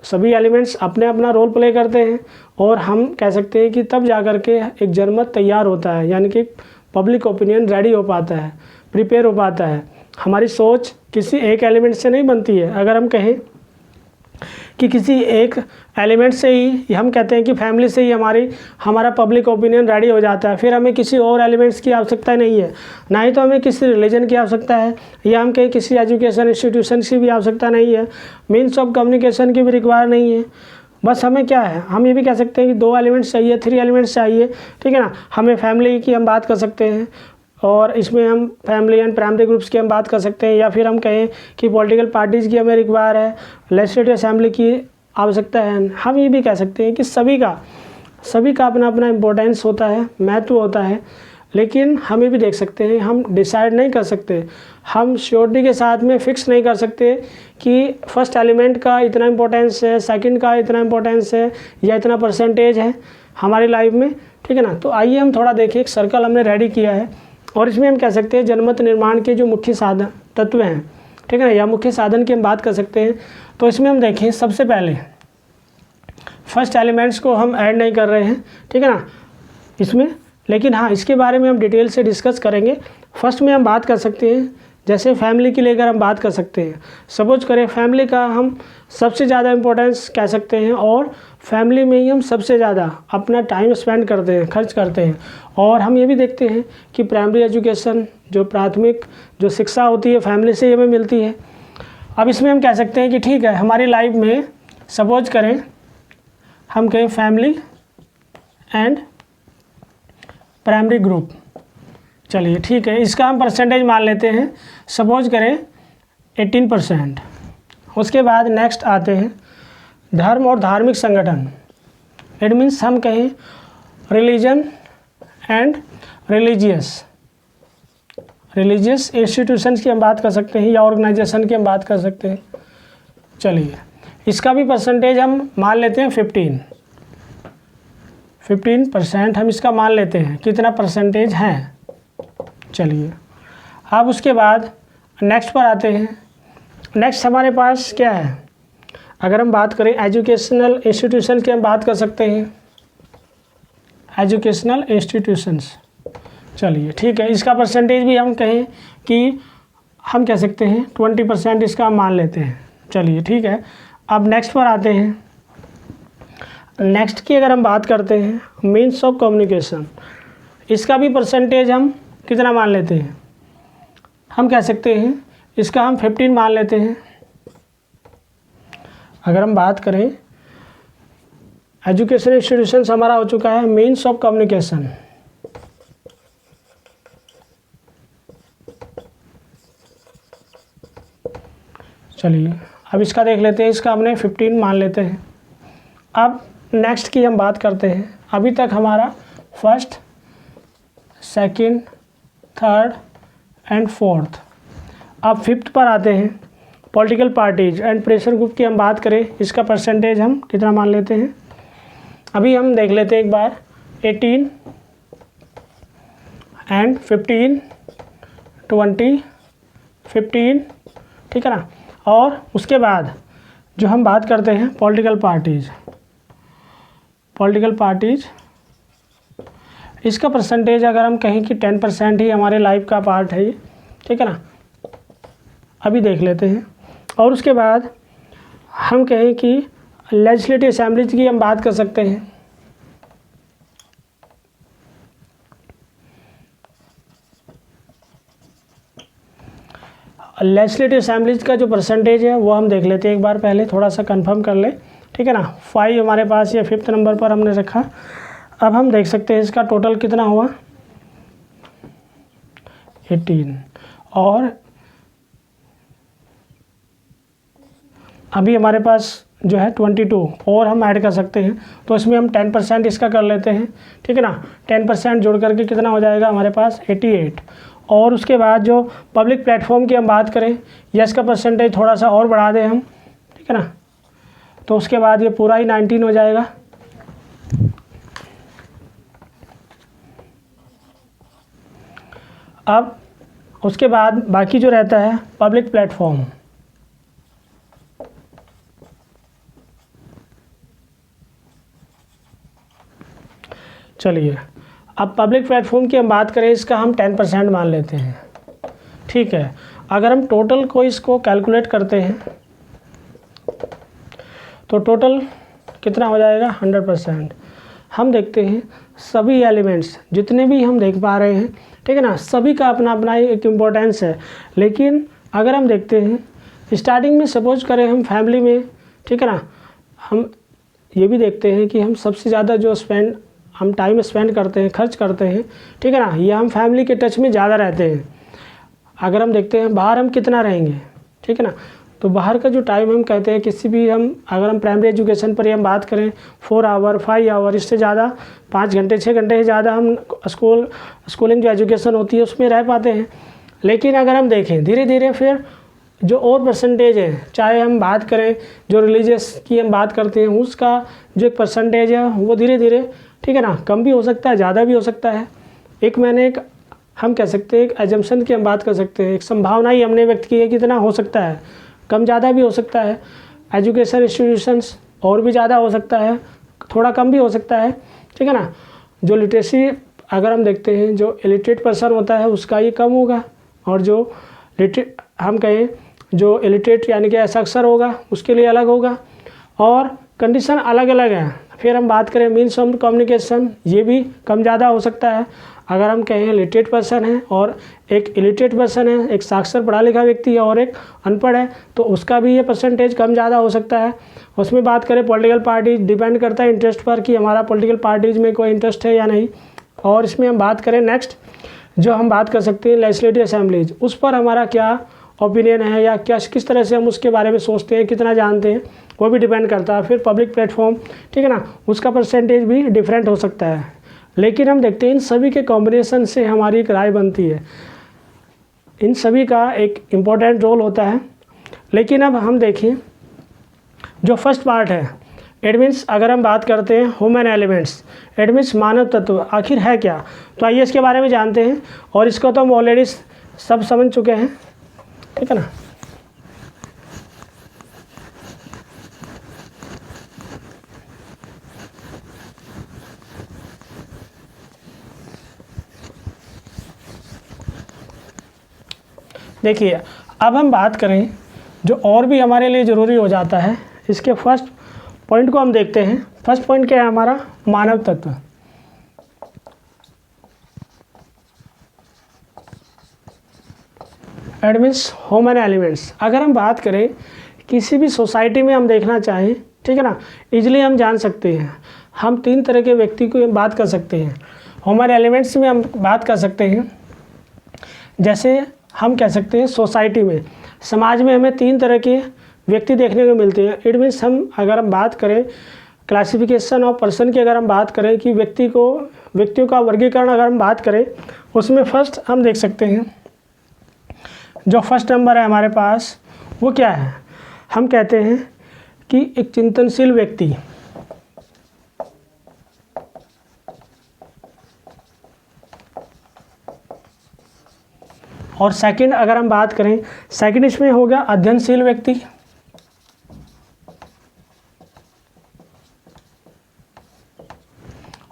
सभी एलिमेंट्स अपने अपना रोल प्ले करते हैं और हम कह सकते हैं कि तब जा कर के एक जनमत तैयार होता है, यानी कि पब्लिक ओपिनियन रेडी हो पाता है, प्रिपेयर हो पाता है। हमारी सोच किसी एक एलिमेंट से नहीं बनती है। अगर हम कहें कि किसी एक एलिमेंट से ही, हम कहते हैं कि फैमिली से ही हमारा पब्लिक ओपिनियन रेडी हो जाता है, फिर हमें किसी और एलिमेंट्स की आवश्यकता नहीं है, ना ही तो हमें किसी रिलीजन की आवश्यकता है, या हम कहें किसी एजुकेशन इंस्टीट्यूशन की भी आवश्यकता नहीं है, मीन्स ऑफ कम्युनिकेशन की भी रिक्वायर नहीं है। बस हमें क्या है, हम ये भी कह सकते हैं कि 2 एलिमेंट्स चाहिए, 3 एलिमेंट्स चाहिए, ठीक है ना। हमें फैमिली की हम बात कर सकते हैं और इसमें हम फैमिली एंड प्राइमरी ग्रुप्स की हम बात कर सकते हैं, या फिर हम कहें कि पॉलिटिकल पार्टीज़ की हमें रिक्वायर है, लेजिस्लेटिव असेंबली की आवश्यकता है। हम ये भी कह सकते हैं कि सभी का अपना अपना इम्पोर्टेंस होता है, महत्व होता है। लेकिन हम ये भी देख सकते हैं, हम डिसाइड नहीं कर सकते, हम श्योरिटी के साथ में फिक्स नहीं कर सकते कि फर्स्ट एलिमेंट का इतना इम्पोर्टेंस है, सेकंड का इतना इम्पोर्टेंस है, या इतना परसेंटेज है हमारी लाइफ में, ठीक है ना। तो आइए हम थोड़ा देखें, एक सर्कल हमने रेडी किया है और इसमें हम कह सकते हैं जनमत निर्माण के जो मुख्य साधन तत्व हैं, ठीक है ना, या मुख्य साधन की हम बात कर सकते हैं। तो इसमें हम देखें, सबसे पहले फर्स्ट एलिमेंट्स को हम ऐड नहीं कर रहे हैं, ठीक है ना इसमें, लेकिन हाँ इसके बारे में हम डिटेल से डिस्कस करेंगे। फर्स्ट में हम बात कर सकते हैं, जैसे फैमिली की लेकर हम बात कर सकते हैं। सपोज करें फैमिली का हम सबसे ज़्यादा इम्पोर्टेंस कह सकते हैं और फैमिली में ही हम सबसे ज़्यादा अपना टाइम स्पेंड करते हैं, खर्च करते हैं। और हम ये भी देखते हैं कि प्राइमरी एजुकेशन, जो प्राथमिक जो शिक्षा होती है, फैमिली से ही हमें मिलती है। अब इसमें हम कह सकते हैं कि ठीक है, हमारी लाइफ में सपोज करें हम कहें फैमिली एंड प्राइमरी ग्रुप, चलिए ठीक है, इसका हम परसेंटेज मान लेते हैं, सपोज करें 18%। उसके बाद नेक्स्ट आते हैं धर्म और धार्मिक संगठन। इट मीन्स हम कहें रिलीजन एंड रिलीजियस इंस्टीट्यूशंस की हम बात कर सकते हैं, या ऑर्गेनाइजेशन की हम बात कर सकते हैं। चलिए इसका भी परसेंटेज हम मान लेते हैं 15% हम इसका मान लेते हैं, कितना परसेंटेज है। चलिए अब उसके बाद नेक्स्ट पर आते हैं। नेक्स्ट हमारे पास क्या है, अगर हम बात करें एजुकेशनल इंस्टीट्यूशन की हम बात कर सकते हैं, एजुकेशनल इंस्टीट्यूशंस। चलिए ठीक है, इसका परसेंटेज भी हम कहें कि हम कह सकते हैं 20% इसका हम मान लेते हैं। चलिए ठीक है, अब नेक्स्ट पर आते हैं। नेक्स्ट की अगर हम बात करते हैं मीन्स ऑफ कम्युनिकेशन, इसका भी परसेंटेज हम कितना मान लेते हैं, हम कह सकते हैं इसका हम 15 मान लेते हैं। अगर हम बात करें एजुकेशन इंस्टीट्यूशंस हमारा हो चुका है मीन्स ऑफ कम्युनिकेशन। चलिए अब इसका देख लेते हैं, इसका हमने 15 मान लेते हैं। अब नेक्स्ट की हम बात करते हैं। अभी तक हमारा first, second, third and fourth. अब फिफ्थ पर आते हैं, political parties and pressure group की हम बात करें, इसका परसेंटेज हम कितना मान लेते हैं। अभी हम देख लेते हैं एक बार, 18 एंड 15, 20, 15, ठीक है ना। और उसके बाद जो हम बात करते हैं पॉलिटिकल पार्टीज, इसका परसेंटेज अगर हम कहें कि 10% ही हमारे लाइफ का पार्ट है ये, ठीक है ना। अभी देख लेते हैं। और उसके बाद हम कहें कि लेजिस्लेटिव असेंबलीज की हम बात कर सकते हैं। लेजिस्लेटिव असेंबलीज का जो परसेंटेज है वो हम देख लेते हैं एक बार, पहले थोड़ा सा कंफर्म कर ले, ठीक है ना। 5 हमारे पास ये 5th नंबर पर हमने रखा। अब हम देख सकते हैं इसका टोटल कितना हुआ, 18। और अभी हमारे पास जो है 22 और हम ऐड कर सकते हैं, तो इसमें हम 10% इसका कर लेते हैं, ठीक है ना। 10% जोड़ करके कितना हो जाएगा हमारे पास 88। और उसके बाद जो पब्लिक प्लेटफॉर्म की हम बात करें, यस का परसेंटेज थोड़ा सा और बढ़ा दें हम, ठीक है ना, तो उसके बाद ये पूरा ही 19 हो जाएगा। अब उसके बाद बाकी जो रहता है पब्लिक प्लेटफॉर्म, चलिए अब पब्लिक प्लेटफॉर्म की हम बात करें, इसका हम 10% मान लेते हैं, ठीक है। अगर हम टोटल को इसको कैलकुलेट करते हैं तो टोटल कितना हो जाएगा 100%। हम देखते हैं सभी एलिमेंट्स जितने भी हम देख पा रहे हैं, ठीक है ना, सभी का अपना अपना एक इम्पोर्टेंस है। लेकिन अगर हम देखते हैं स्टार्टिंग में, सपोज करें हम फैमिली में, ठीक है ना, हम ये भी देखते हैं कि हम सबसे ज़्यादा जो हम टाइम स्पेंड करते हैं, खर्च करते हैं, ठीक है ना, ये हम फैमिली के टच में ज़्यादा रहते हैं। अगर हम देखते हैं बाहर हम कितना रहेंगे, ठीक है ना, तो बाहर का जो टाइम हम कहते हैं किसी भी अगर हम प्राइमरी एजुकेशन पर ही हम बात करें 4 आवर 5 आवर, इससे ज़्यादा 5 घंटे 6 घंटे से ज़्यादा हम स्कूलिंग जो एजुकेशन होती है उसमें रह पाते हैं। लेकिन अगर हम देखें धीरे धीरे फिर जो और परसेंटेज है, चाहे हम बात करें जो रिलीजियस की हम बात करते हैं, उसका जो एक परसेंटेज है वो धीरे धीरे, ठीक है ना, कम भी हो सकता है, ज़्यादा भी हो सकता है। हम कह सकते हैं एक एजम्पशन की हम बात कर सकते हैं, एक संभावना ही हमने व्यक्त की है कि इतना हो सकता है, कम ज़्यादा भी हो सकता है। एजुकेशन इंस्टीट्यूशंस और भी ज़्यादा हो सकता है, थोड़ा कम भी हो सकता है, ठीक है ना। जो लिटरेसी अगर हम देखते हैं जो इलिटरेट पर्सन होता है उसका ये कम होगा, और जो हम कहें जो इलिटरेट यानी कि असाक्षर होगा उसके लिए अलग होगा, और कंडीशन अलग अलग है। फिर हम बात करें मीन्स ऑफ कम्युनिकेशन, ये भी कम ज़्यादा हो सकता है। अगर हम कहें लिटरेट पर्सन है और एक इलिटरेट पर्सन है, एक साक्षर पढ़ा लिखा व्यक्ति है और एक अनपढ़ है, तो उसका भी ये परसेंटेज कम ज़्यादा हो सकता है। उसमें बात करें पॉलिटिकल पार्टी, डिपेंड करता है इंटरेस्ट पर कि हमारा पॉलिटिकल पार्टीज़ में कोई इंटरेस्ट है या नहीं। और इसमें हम बात करें नेक्स्ट जो हम बात कर सकते हैं लेजिस्लेटिव असेंबलीज, उस पर हमारा क्या ओपिनियन है या किस तरह से हम उसके बारे में सोचते हैं, कितना जानते हैं, वो भी डिपेंड करता है। फिर पब्लिक प्लेटफॉर्म, ठीक है ना, उसका परसेंटेज भी डिफरेंट हो सकता है। लेकिन हम देखते हैं इन सभी के कॉम्बिनेशन से हमारी एक राय बनती है, इन सभी का एक इम्पोर्टेंट रोल होता है। लेकिन अब हम देखें जो फर्स्ट पार्ट है, इट मीन्स अगर हम बात करते हैं ह्यूमन एलिमेंट्स, इट मीन्स मानव तत्व आखिर है क्या, तो आइए इसके बारे में जानते हैं। और इसको तो हम ऑलरेडी सब समझ चुके हैं, ठीक है ना। देखिए अब हम बात करें जो और भी हमारे लिए ज़रूरी हो जाता है, इसके फर्स्ट पॉइंट को हम देखते हैं। फर्स्ट पॉइंट क्या है हमारा, मानव तत्व। It means human elements. अगर हम बात करें किसी भी सोसाइटी में हम देखना चाहें, ठीक है ना, इजीली हम जान सकते हैं। हम 3 तरह के व्यक्ति को बात कर सकते हैं ह्यूमन एलिमेंट्स में। हम बात कर सकते हैं जैसे हम कह सकते हैं सोसाइटी में, समाज में हमें 3 तरह के व्यक्ति देखने को मिलते हैं। इट मीन्स अगर हम बात करें क्लासिफिकेशन ऑफ पर्सन की, अगर हम बात करें कि व्यक्तियों का वर्गीकरण अगर हम बात करें, उसमें फर्स्ट हम देख सकते हैं जो फर्स्ट नंबर है हमारे पास वो क्या है, हम कहते हैं कि एक चिंतनशील व्यक्ति। और सेकंड अगर हम बात करें, सेकंड इसमें हो गया अध्ययनशील व्यक्ति।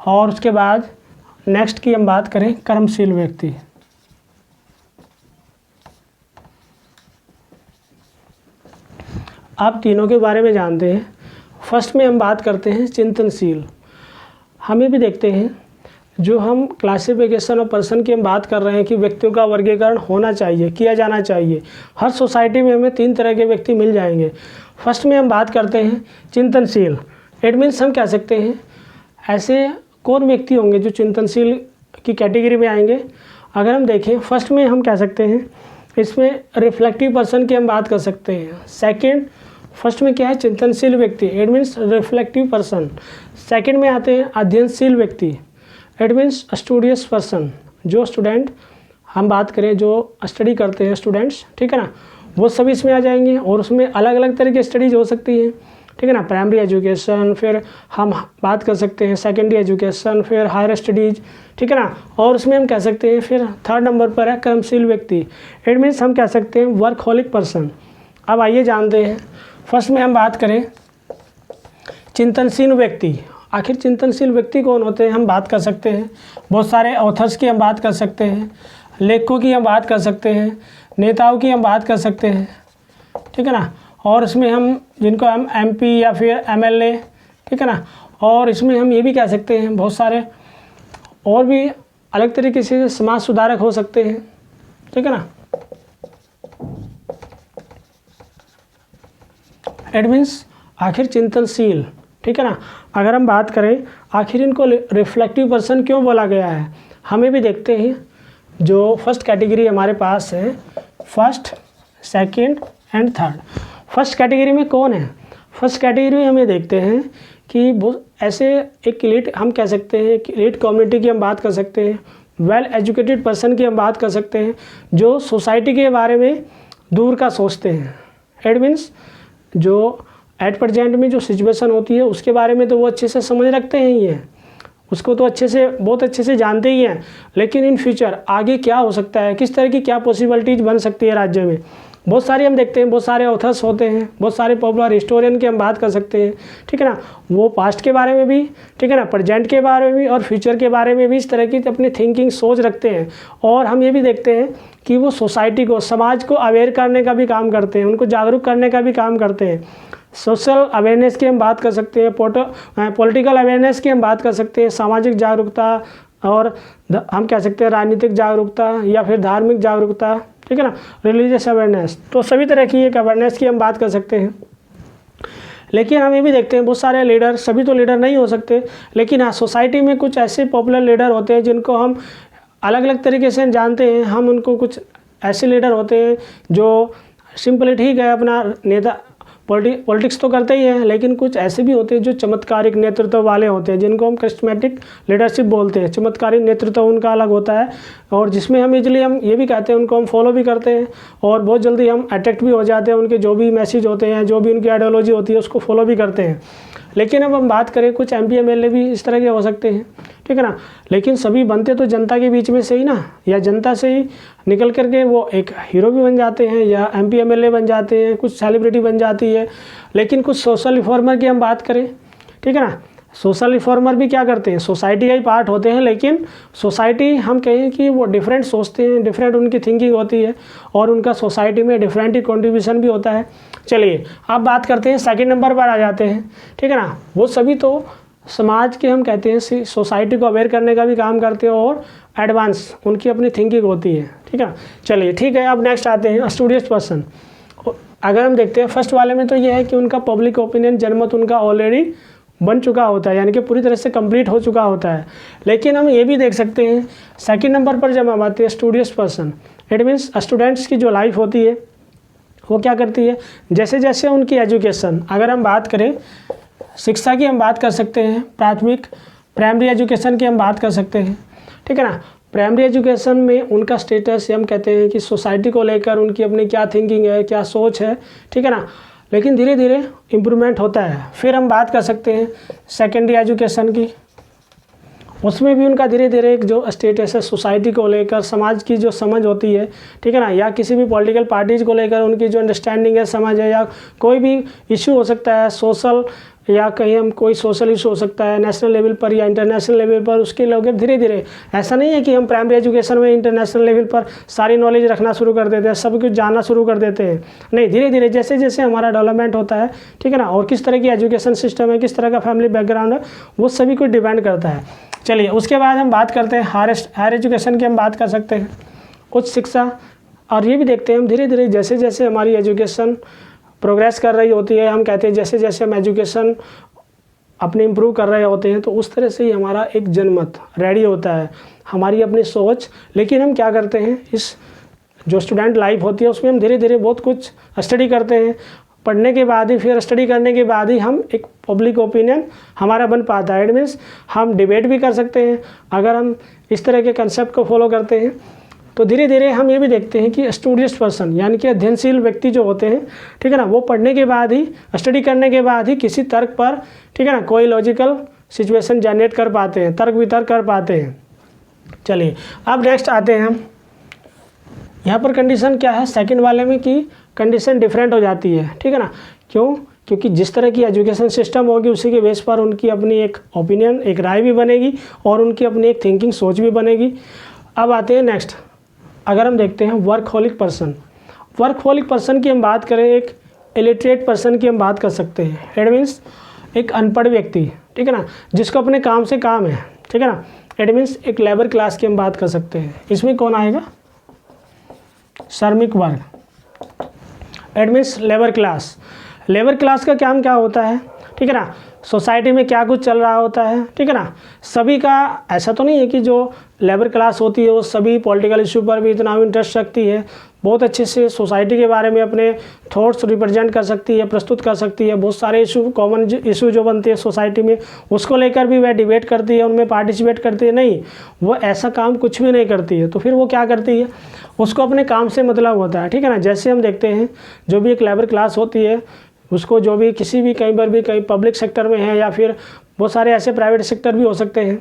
और उसके बाद नेक्स्ट की हम बात करें कर्मशील व्यक्ति। आप तीनों के बारे में जानते हैं। फर्स्ट में हम बात करते हैं चिंतनशील। हमें भी देखते हैं जो हम क्लासिफिकेशन ऑफ पर्सन की हम बात कर रहे हैं कि व्यक्तियों का वर्गीकरण होना चाहिए, किया जाना चाहिए। हर सोसाइटी में हमें 3 तरह के व्यक्ति मिल जाएंगे। फर्स्ट में हम बात करते हैं चिंतनशील। इट मीन्स हम कह सकते हैं ऐसे कौन व्यक्ति होंगे जो चिंतनशील की कैटेगरी में आएंगे। अगर हम देखें फर्स्ट में हम कह सकते हैं इसमें रिफ्लेक्टिव पर्सन की हम बात कर सकते हैं। सेकंड फर्स्ट में क्या है, चिंतनशील व्यक्ति, it means reflective person. Second में आते हैं अध्ययनशील व्यक्ति, इट मीन्स स्टूडियस पर्सन, जो स्टूडेंट हम बात करें जो स्टडी करते हैं स्टूडेंट्स, ठीक है ना, वो सभी इसमें आ जाएंगे। और उसमें अलग अलग तरह की स्टडीज हो सकती हैं, ठीक है ना, प्राइमरी एजुकेशन, फिर हम बात कर सकते हैं सेकेंडरी एजुकेशन, फिर हायर स्टडीज, ठीक है ना। और उसमें हम कह सकते हैं फिर थर्ड नंबर पर है कर्मशील व्यक्ति। इट मीन्स हम कह सकते हैं वर्कहोलिक पर्सन। अब आइए जानते हैं, फर्स्ट में हम बात करें चिंतनशील व्यक्ति। आखिर चिंतनशील व्यक्ति कौन होते हैं, हम बात कर सकते हैं बहुत सारे ऑथर्स की हम बात कर सकते हैं, लेखकों की हम बात कर सकते हैं, नेताओं की हम बात कर सकते हैं, ठीक है ना। और इसमें हम जिनको हम एमपी या फिर एमएलए, ठीक है ना। और इसमें हम ये भी कह सकते हैं बहुत सारे और भी अलग तरीके से समाज सुधारक हो सकते हैं, ठीक है ना। इट मीन्स आखिर चिंतनशील, ठीक है ना। अगर हम बात करें आखिर इनको रिफ्लेक्टिव पर्सन क्यों बोला गया है, हमें भी देखते हैं। जो फर्स्ट कैटेगरी हमारे पास है, first, second and third. First category में कौन है, फर्स्ट कैटेगरी में हमें देखते हैं कि वो ऐसे एक एलीट, हम कह सकते हैं कि एलीट कम्युनिटी की हम बात कर सकते हैं, वेल एजुकेटेड पर्सन की हम बात कर सकते हैं, जो सोसाइटी के बारे में दूर का सोचते हैं। इट मीन्स जो एट प्रेजेंट में जो सिचुएशन होती है उसके बारे में तो वो अच्छे से समझ रखते हैं ही हैं, उसको तो अच्छे से बहुत अच्छे से जानते ही हैं, लेकिन इन फ्यूचर आगे क्या हो सकता है, किस तरह की क्या पॉसिबिलिटीज़ बन सकती है राज्य में, बहुत सारी हम देखते हैं। बहुत सारे ऑथर्स होते हैं, बहुत सारे पॉपुलर हिस्टोरियन की हम बात कर सकते हैं, ठीक है ना। वो पास्ट के बारे में भी, ठीक है ना, प्रेजेंट के बारे में भी और फ्यूचर के बारे में भी इस तरह की अपनी थिंकिंग सोच रखते हैं। और हम ये भी देखते हैं कि वो सोसाइटी को, समाज को अवेयर करने का भी काम करते हैं, उनको जागरूक करने का भी काम करते हैं। सोशल अवेयरनेस की हम बात कर सकते हैं, पॉलिटिकल अवेयरनेस की हम बात कर सकते हैं, सामाजिक जागरूकता, और हम कह सकते हैं राजनीतिक जागरूकता या फिर धार्मिक जागरूकता, ठीक है ना, रिलीजियस अवेयरनेस। तो सभी तरह की एक अवेयरनेस की हम बात कर सकते हैं। लेकिन हम ये भी देखते हैं बहुत सारे लीडर, सभी तो लीडर नहीं हो सकते, लेकिन हाँ सोसाइटी में कुछ ऐसे पॉपुलर लीडर होते हैं जिनको हम अलग अलग तरीके से जानते हैं। हम उनको कुछ ऐसे लीडर होते हैं जो सिंपली ठीक है अपना नेता पॉलिटिक्स तो करते ही हैं, लेकिन कुछ ऐसे भी होते हैं जो चमत्कारिक नेतृत्व वाले होते हैं, जिनको हम करिश्मेटिक लीडरशिप बोलते हैं। चमत्कारिक नेतृत्व उनका अलग होता है, और जिसमें हम इजली हम ये भी कहते हैं उनको हम फॉलो भी करते हैं, और बहुत जल्दी हम अट्रैक्ट भी हो जाते हैं, उनके जो भी मैसेज होते हैं, जो भी उनकी आइडियोलॉजी होती है उसको फॉलो भी करते हैं। लेकिन अब हम बात करें कुछ एमपी एमएलए भी इस तरह के हो सकते हैं, ठीक है ना, लेकिन सभी बनते तो जनता के बीच में से ही ना, या जनता से ही निकल करके वो एक हीरो भी बन जाते हैं, या एमपी एमएलए बन जाते हैं, कुछ सेलिब्रिटी बन जाती है। लेकिन कुछ सोशल रिफॉर्मर की हम बात करें, ठीक है ना, सोशल रिफॉर्मर भी क्या करते हैं, सोसाइटी का ही पार्ट होते हैं, लेकिन सोसाइटी हम कहें कि वो डिफरेंट सोचते हैं, डिफरेंट उनकी थिंकिंग होती है, और उनका सोसाइटी में डिफरेंट ही कॉन्ट्रीब्यूशन भी होता है। चलिए अब बात करते हैं, सेकंड नंबर पर आ जाते हैं, ठीक है ना। वो सभी तो समाज के हम कहते हैं सोसाइटी को अवेयर करने का भी काम करते हैं, और एडवांस उनकी अपनी थिंकिंग होती है, ठीक है। चलिए ठीक है, अब नेक्स्ट आते हैं स्टूडियस पर्सन। अगर हम देखते हैं फर्स्ट वाले में तो ये है कि उनका पब्लिक ओपिनियन जनमत उनका ऑलरेडी बन चुका होता है, यानी कि पूरी तरह से कंप्लीट हो चुका होता है। लेकिन हम ये भी देख सकते हैं सेकंड नंबर पर जब हम आते हैं studious person, it means students की जो लाइफ होती है वो क्या करती है, जैसे जैसे उनकी एजुकेशन, अगर हम बात करें शिक्षा की हम बात कर सकते हैं, प्राथमिक प्राइमरी एजुकेशन की हम बात कर सकते हैं, ठीक है ना। प्राइमरी एजुकेशन में उनका स्टेटस हम कहते हैं कि सोसाइटी को लेकर उनकी अपनी क्या थिंकिंग है, क्या सोच है, ठीक है ना। लेकिन धीरे धीरे इम्प्रूवमेंट होता है। फिर हम बात कर सकते हैं सेकेंडरी एजुकेशन की, उसमें भी उनका धीरे धीरे एक जो स्टेटस है सोसाइटी को लेकर, समाज की जो समझ होती है, ठीक है ना, या किसी भी पॉलिटिकल पार्टीज़ को लेकर उनकी जो अंडरस्टैंडिंग है, समझ है, या कोई भी इशू हो सकता है सोशल, या कहीं हम कोई सोशल इशू हो सकता है नेशनल लेवल पर या इंटरनेशनल लेवल पर, उसके लोग धीरे धीरे, ऐसा नहीं है कि हम प्राइमरी एजुकेशन में इंटरनेशनल लेवल पर सारी नॉलेज रखना शुरू कर देते हैं, सब कुछ जानना शुरू कर देते हैं, नहीं, धीरे धीरे जैसे जैसे हमारा डेवलपमेंट होता है, ठीक है ना, और किस तरह की एजुकेशन सिस्टम है, किस तरह का फैमिली बैकग्राउंड है, वो सभी कुछ डिपेंड करता है। चलिए उसके बाद हम बात करते हैं हायर एजुकेशन की हम बात कर सकते हैं, उच्च शिक्षा, और ये भी देखते हैं हम धीरे धीरे जैसे जैसे हमारी एजुकेशन प्रोग्रेस कर रही होती है, हम कहते हैं जैसे जैसे हम एजुकेशन अपने इम्प्रूव कर रहे होते हैं, तो उस तरह से ही हमारा एक जनमत रेडी होता है, हमारी अपनी सोच। लेकिन हम क्या करते हैं, इस जो स्टूडेंट लाइफ होती है उसमें हम धीरे धीरे बहुत कुछ स्टडी करते हैं, पढ़ने के बाद ही, फिर स्टडी करने के बाद ही हम एक पब्लिक ओपिनियन हमारा बन पाता है। इट मीन्स हम डिबेट भी कर सकते हैं अगर हम इस तरह के कंसेप्ट को फॉलो करते हैं। तो धीरे धीरे हम ये भी देखते हैं कि स्टूडियस पर्सन यानी कि अध्ययनशील व्यक्ति जो होते हैं, ठीक है ना, वो पढ़ने के बाद ही, स्टडी करने के बाद ही किसी तर्क पर, ठीक है ना, कोई लॉजिकल सिचुएशन जनरेट कर पाते हैं, तर्क वितर्क कर पाते हैं। चलिए अब नेक्स्ट आते हैं हम, यहाँ पर कंडीशन क्या है सेकंड वाले में कि कंडीशन डिफरेंट हो जाती है, ठीक है ना। क्यों? क्योंकि जिस तरह की एजुकेशन सिस्टम होगी उसी के बेस पर उनकी अपनी एक ओपिनियन, एक राय भी बनेगी और उनकी अपनी एक थिंकिंग, सोच भी बनेगी। अब आते हैं नेक्स्ट, अगर हम देखते हैं वर्कहोलिक पर्सन। वर्कहोलिक पर्सन की हम बात करें, एक इलिटरेट पर्सन की हम बात कर सकते हैं। इट मीन्स एक अनपढ़ व्यक्ति, ठीक है ना, जिसको अपने काम से काम है, ठीक है ना। इट मीन्स एक लेबर क्लास की हम बात कर सकते हैं। इसमें कौन आएगा? श्रमिक वर्ग। It means labour class. Labour class का काम क्या होता है, ठीक है ना, सोसाइटी में क्या कुछ चल रहा होता है, ठीक है ना। सभी का ऐसा तो नहीं है कि जो लेबर क्लास होती है वो सभी पॉलिटिकल इशू पर भी इतना इंटरेस्ट रखती है, बहुत अच्छे से सोसाइटी के बारे में अपने थॉट्स रिप्रेजेंट कर सकती है, प्रस्तुत कर सकती है। बहुत सारे इशू, कॉमन इशू जो बनते हैं सोसाइटी में, उसको लेकर भी वह डिबेट करती है, उनमें पार्टिसिपेट करती है। नहीं, वो ऐसा काम कुछ भी नहीं करती है। तो फिर वो क्या करती है, उसको अपने काम से मतलब होता है, ठीक है ना। जैसे हम देखते हैं जो भी एक लेबर क्लास होती है उसको जो भी किसी भी कहीं पर भी, कहीं पब्लिक सेक्टर में है या फिर बहुत सारे ऐसे प्राइवेट सेक्टर भी हो सकते हैं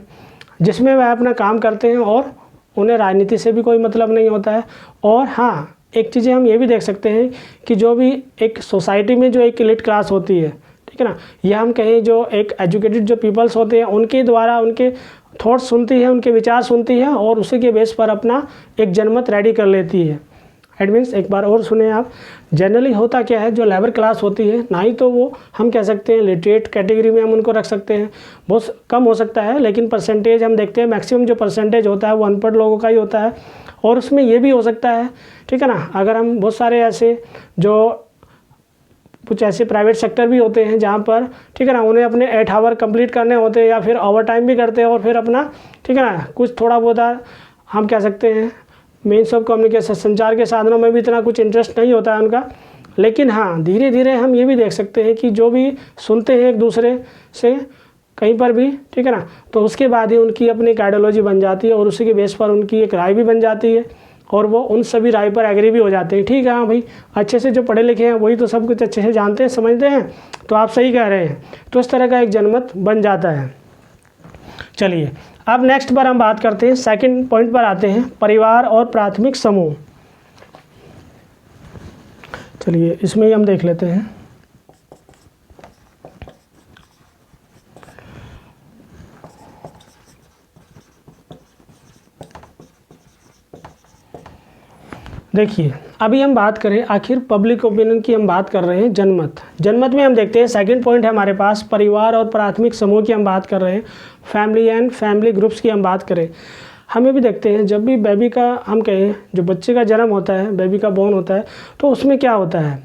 जिसमें वह अपना काम करते हैं और उन्हें राजनीति से भी कोई मतलब नहीं होता है। और हाँ, एक चीज़ें हम ये भी देख सकते हैं कि जो भी एक सोसाइटी में जो एक एलिट क्लास होती है, ठीक है ना, या हम कहें जो एक एजुकेटेड जो पीपल्स होते हैं उनके द्वारा उनके थॉट्स सुनती है, उनके विचार सुनती है और उसी के बेस पर अपना एक जनमत रेडी कर लेती है। इट मीन्स एक बार और सुने आप, जनरली होता क्या है, जो लेबर क्लास होती है ना ही तो वो हम कह सकते हैं लिटरेट कैटेगरी में हम उनको रख सकते हैं, बहुत कम हो सकता है, लेकिन परसेंटेज हम देखते हैं मैक्सिमम जो परसेंटेज होता है वो अनपढ़ लोगों का ही होता है। और उसमें ये भी हो सकता है, ठीक है ना, अगर हम बहुत सारे ऐसे जो कुछ ऐसे प्राइवेट सेक्टर भी होते हैं जहाँ पर, ठीक है ना, उन्हें अपने 8 आवर कंप्लीट करने होते हैं या फिर ओवर टाइम भी करते हैं और फिर अपना, ठीक है ना, कुछ थोड़ा बहुत हम कह सकते हैं मीन्स ऑफ कम्युनिकेशन, संचार के साधनों में भी इतना कुछ इंटरेस्ट नहीं होता है उनका। लेकिन हाँ, धीरे धीरे हम ये भी देख सकते हैं कि जो भी सुनते हैं एक दूसरे से कहीं पर भी, ठीक है ना, तो उसके बाद ही उनकी अपनी एक आइडियोलॉजी बन जाती है और उसी के बेस पर उनकी एक राय भी बन जाती है और वो उन सभी राय पर एग्री भी हो जाते हैं। ठीक है, हाँ भाई, अच्छे से जो पढ़े लिखे हैं वही तो सब कुछ अच्छे से जानते हैं, समझते हैं, तो आप सही कह रहे हैं। तो इस तरह का एक जनमत बन जाता है। चलिए अब नेक्स्ट बार हम बात करते हैं, सेकंड पॉइंट पर आते हैं, परिवार और प्राथमिक समूह। चलिए इसमें ही हम देख लेते हैं। देखिए अभी हम बात करें आखिर पब्लिक ओपिनियन की, हम बात कर रहे हैं जनमत। जनमत में हम देखते हैं सेकंड पॉइंट है हमारे पास परिवार और प्राथमिक समूह की हम बात कर रहे हैं, फैमिली एंड फैमिली ग्रुप्स की हम बात करें। हमें भी देखते हैं जब भी बेबी का हम कहें जो बच्चे का जन्म होता है, बेबी का बॉर्न होता है, तो उसमें क्या होता है,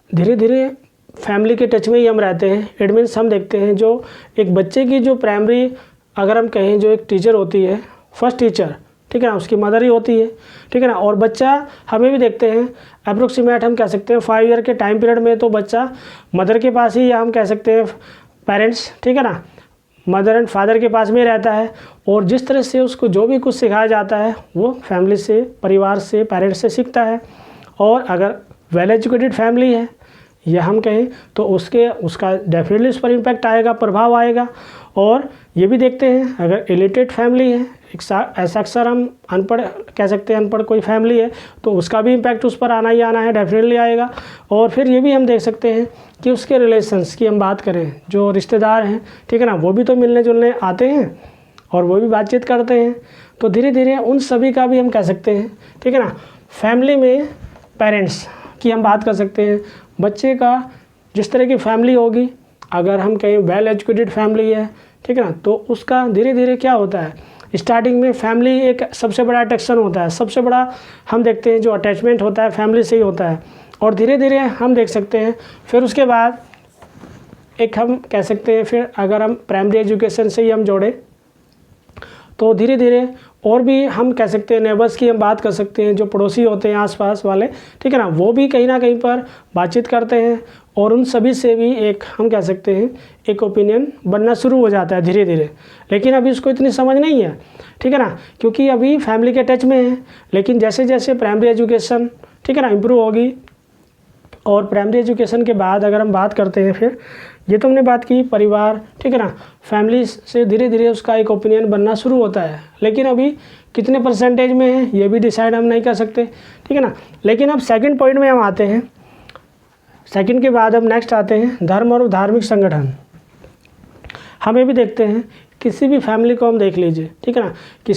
धीरे धीरे फैमिली के टच में ही हम रहते हैं। इट मीन्स हम देखते हैं जो एक बच्चे की जो प्राइमरी अगर हम कहें जो एक टीचर होती है, फर्स्ट टीचर, ठीक है ना, उसकी मदर ही होती है, ठीक है ना। और बच्चा हमें भी देखते हैं अप्रोक्सीमेट हम कह सकते हैं 5 ईयर के टाइम पीरियड में तो बच्चा मदर के पास ही, या हम कह सकते हैं पेरेंट्स, ठीक है ना, मदर एंड फादर के पास में रहता है। और जिस तरह से उसको जो भी कुछ सिखाया जाता है वो फैमिली से, परिवार से, पेरेंट्स से सीखता है। और अगर वेल एजुकेटेड फैमिली है या हम कहें तो उसका डेफिनेटली उस पर इम्पैक्ट आएगा, प्रभाव आएगा। और ये भी देखते हैं अगर इलिटरेट फैमिली है, ऐसा अक्सर हम अनपढ़ कह सकते हैं, अनपढ़ कोई फैमिली है तो उसका भी इम्पैक्ट उस पर आना ही आना है, डेफिनेटली आएगा। और फिर ये भी हम देख सकते हैं कि उसके रिलेशंस की हम बात करें, जो रिश्तेदार हैं, ठीक है ना, वो भी तो मिलने जुलने आते हैं और वो भी बातचीत करते हैं। तो धीरे धीरे उन सभी का भी हम कह सकते हैं, ठीक है ना। फैमिली में पेरेंट्स की हम बात कर सकते हैं, बच्चे का जिस तरह की फैमिली होगी, अगर हम कहें वेल एजुकेटेड फैमिली है, ठीक है ना, तो उसका धीरे धीरे क्या होता है, स्टार्टिंग में फैमिली एक सबसे बड़ा अट्रैक्शन होता है, सबसे बड़ा हम देखते हैं जो अटैचमेंट होता है फैमिली से ही होता है। और धीरे धीरे हम देख सकते हैं फिर उसके बाद एक हम कह सकते हैं, फिर अगर हम प्राइमरी एजुकेशन से ही हम जोड़ें तो धीरे धीरे और भी हम कह सकते हैं नेबर्स की हम बात कर सकते हैं, जो पड़ोसी होते हैं आसपास वाले, ठीक है ना, वो भी कहीं ना कहीं पर बातचीत करते हैं और उन सभी से भी एक हम कह सकते हैं एक ओपिनियन बनना शुरू हो जाता है धीरे धीरे। लेकिन अभी उसको इतनी समझ नहीं है, ठीक है ना, क्योंकि अभी फैमिली के टच में है। लेकिन जैसे जैसे प्राइमरी एजुकेशन, ठीक है ना, इम्प्रूव होगी, और प्राइमरी एजुकेशन के बाद अगर हम बात करते हैं, फिर ये तो हमने बात की परिवार, ठीक है ना, फैमिली से धीरे धीरे उसका एक ओपिनियन बनना शुरू होता है। लेकिन अभी कितने परसेंटेज में है ये भी डिसाइड हम नहीं कर सकते, ठीक है ना। लेकिन अब सेकंड पॉइंट में हम आते हैं। सेकंड के बाद अब नेक्स्ट आते हैं धर्म और धार्मिक संगठन। हमें भी देखते हैं, किसी भी फैमिली को हम देख लीजिए, ठीक है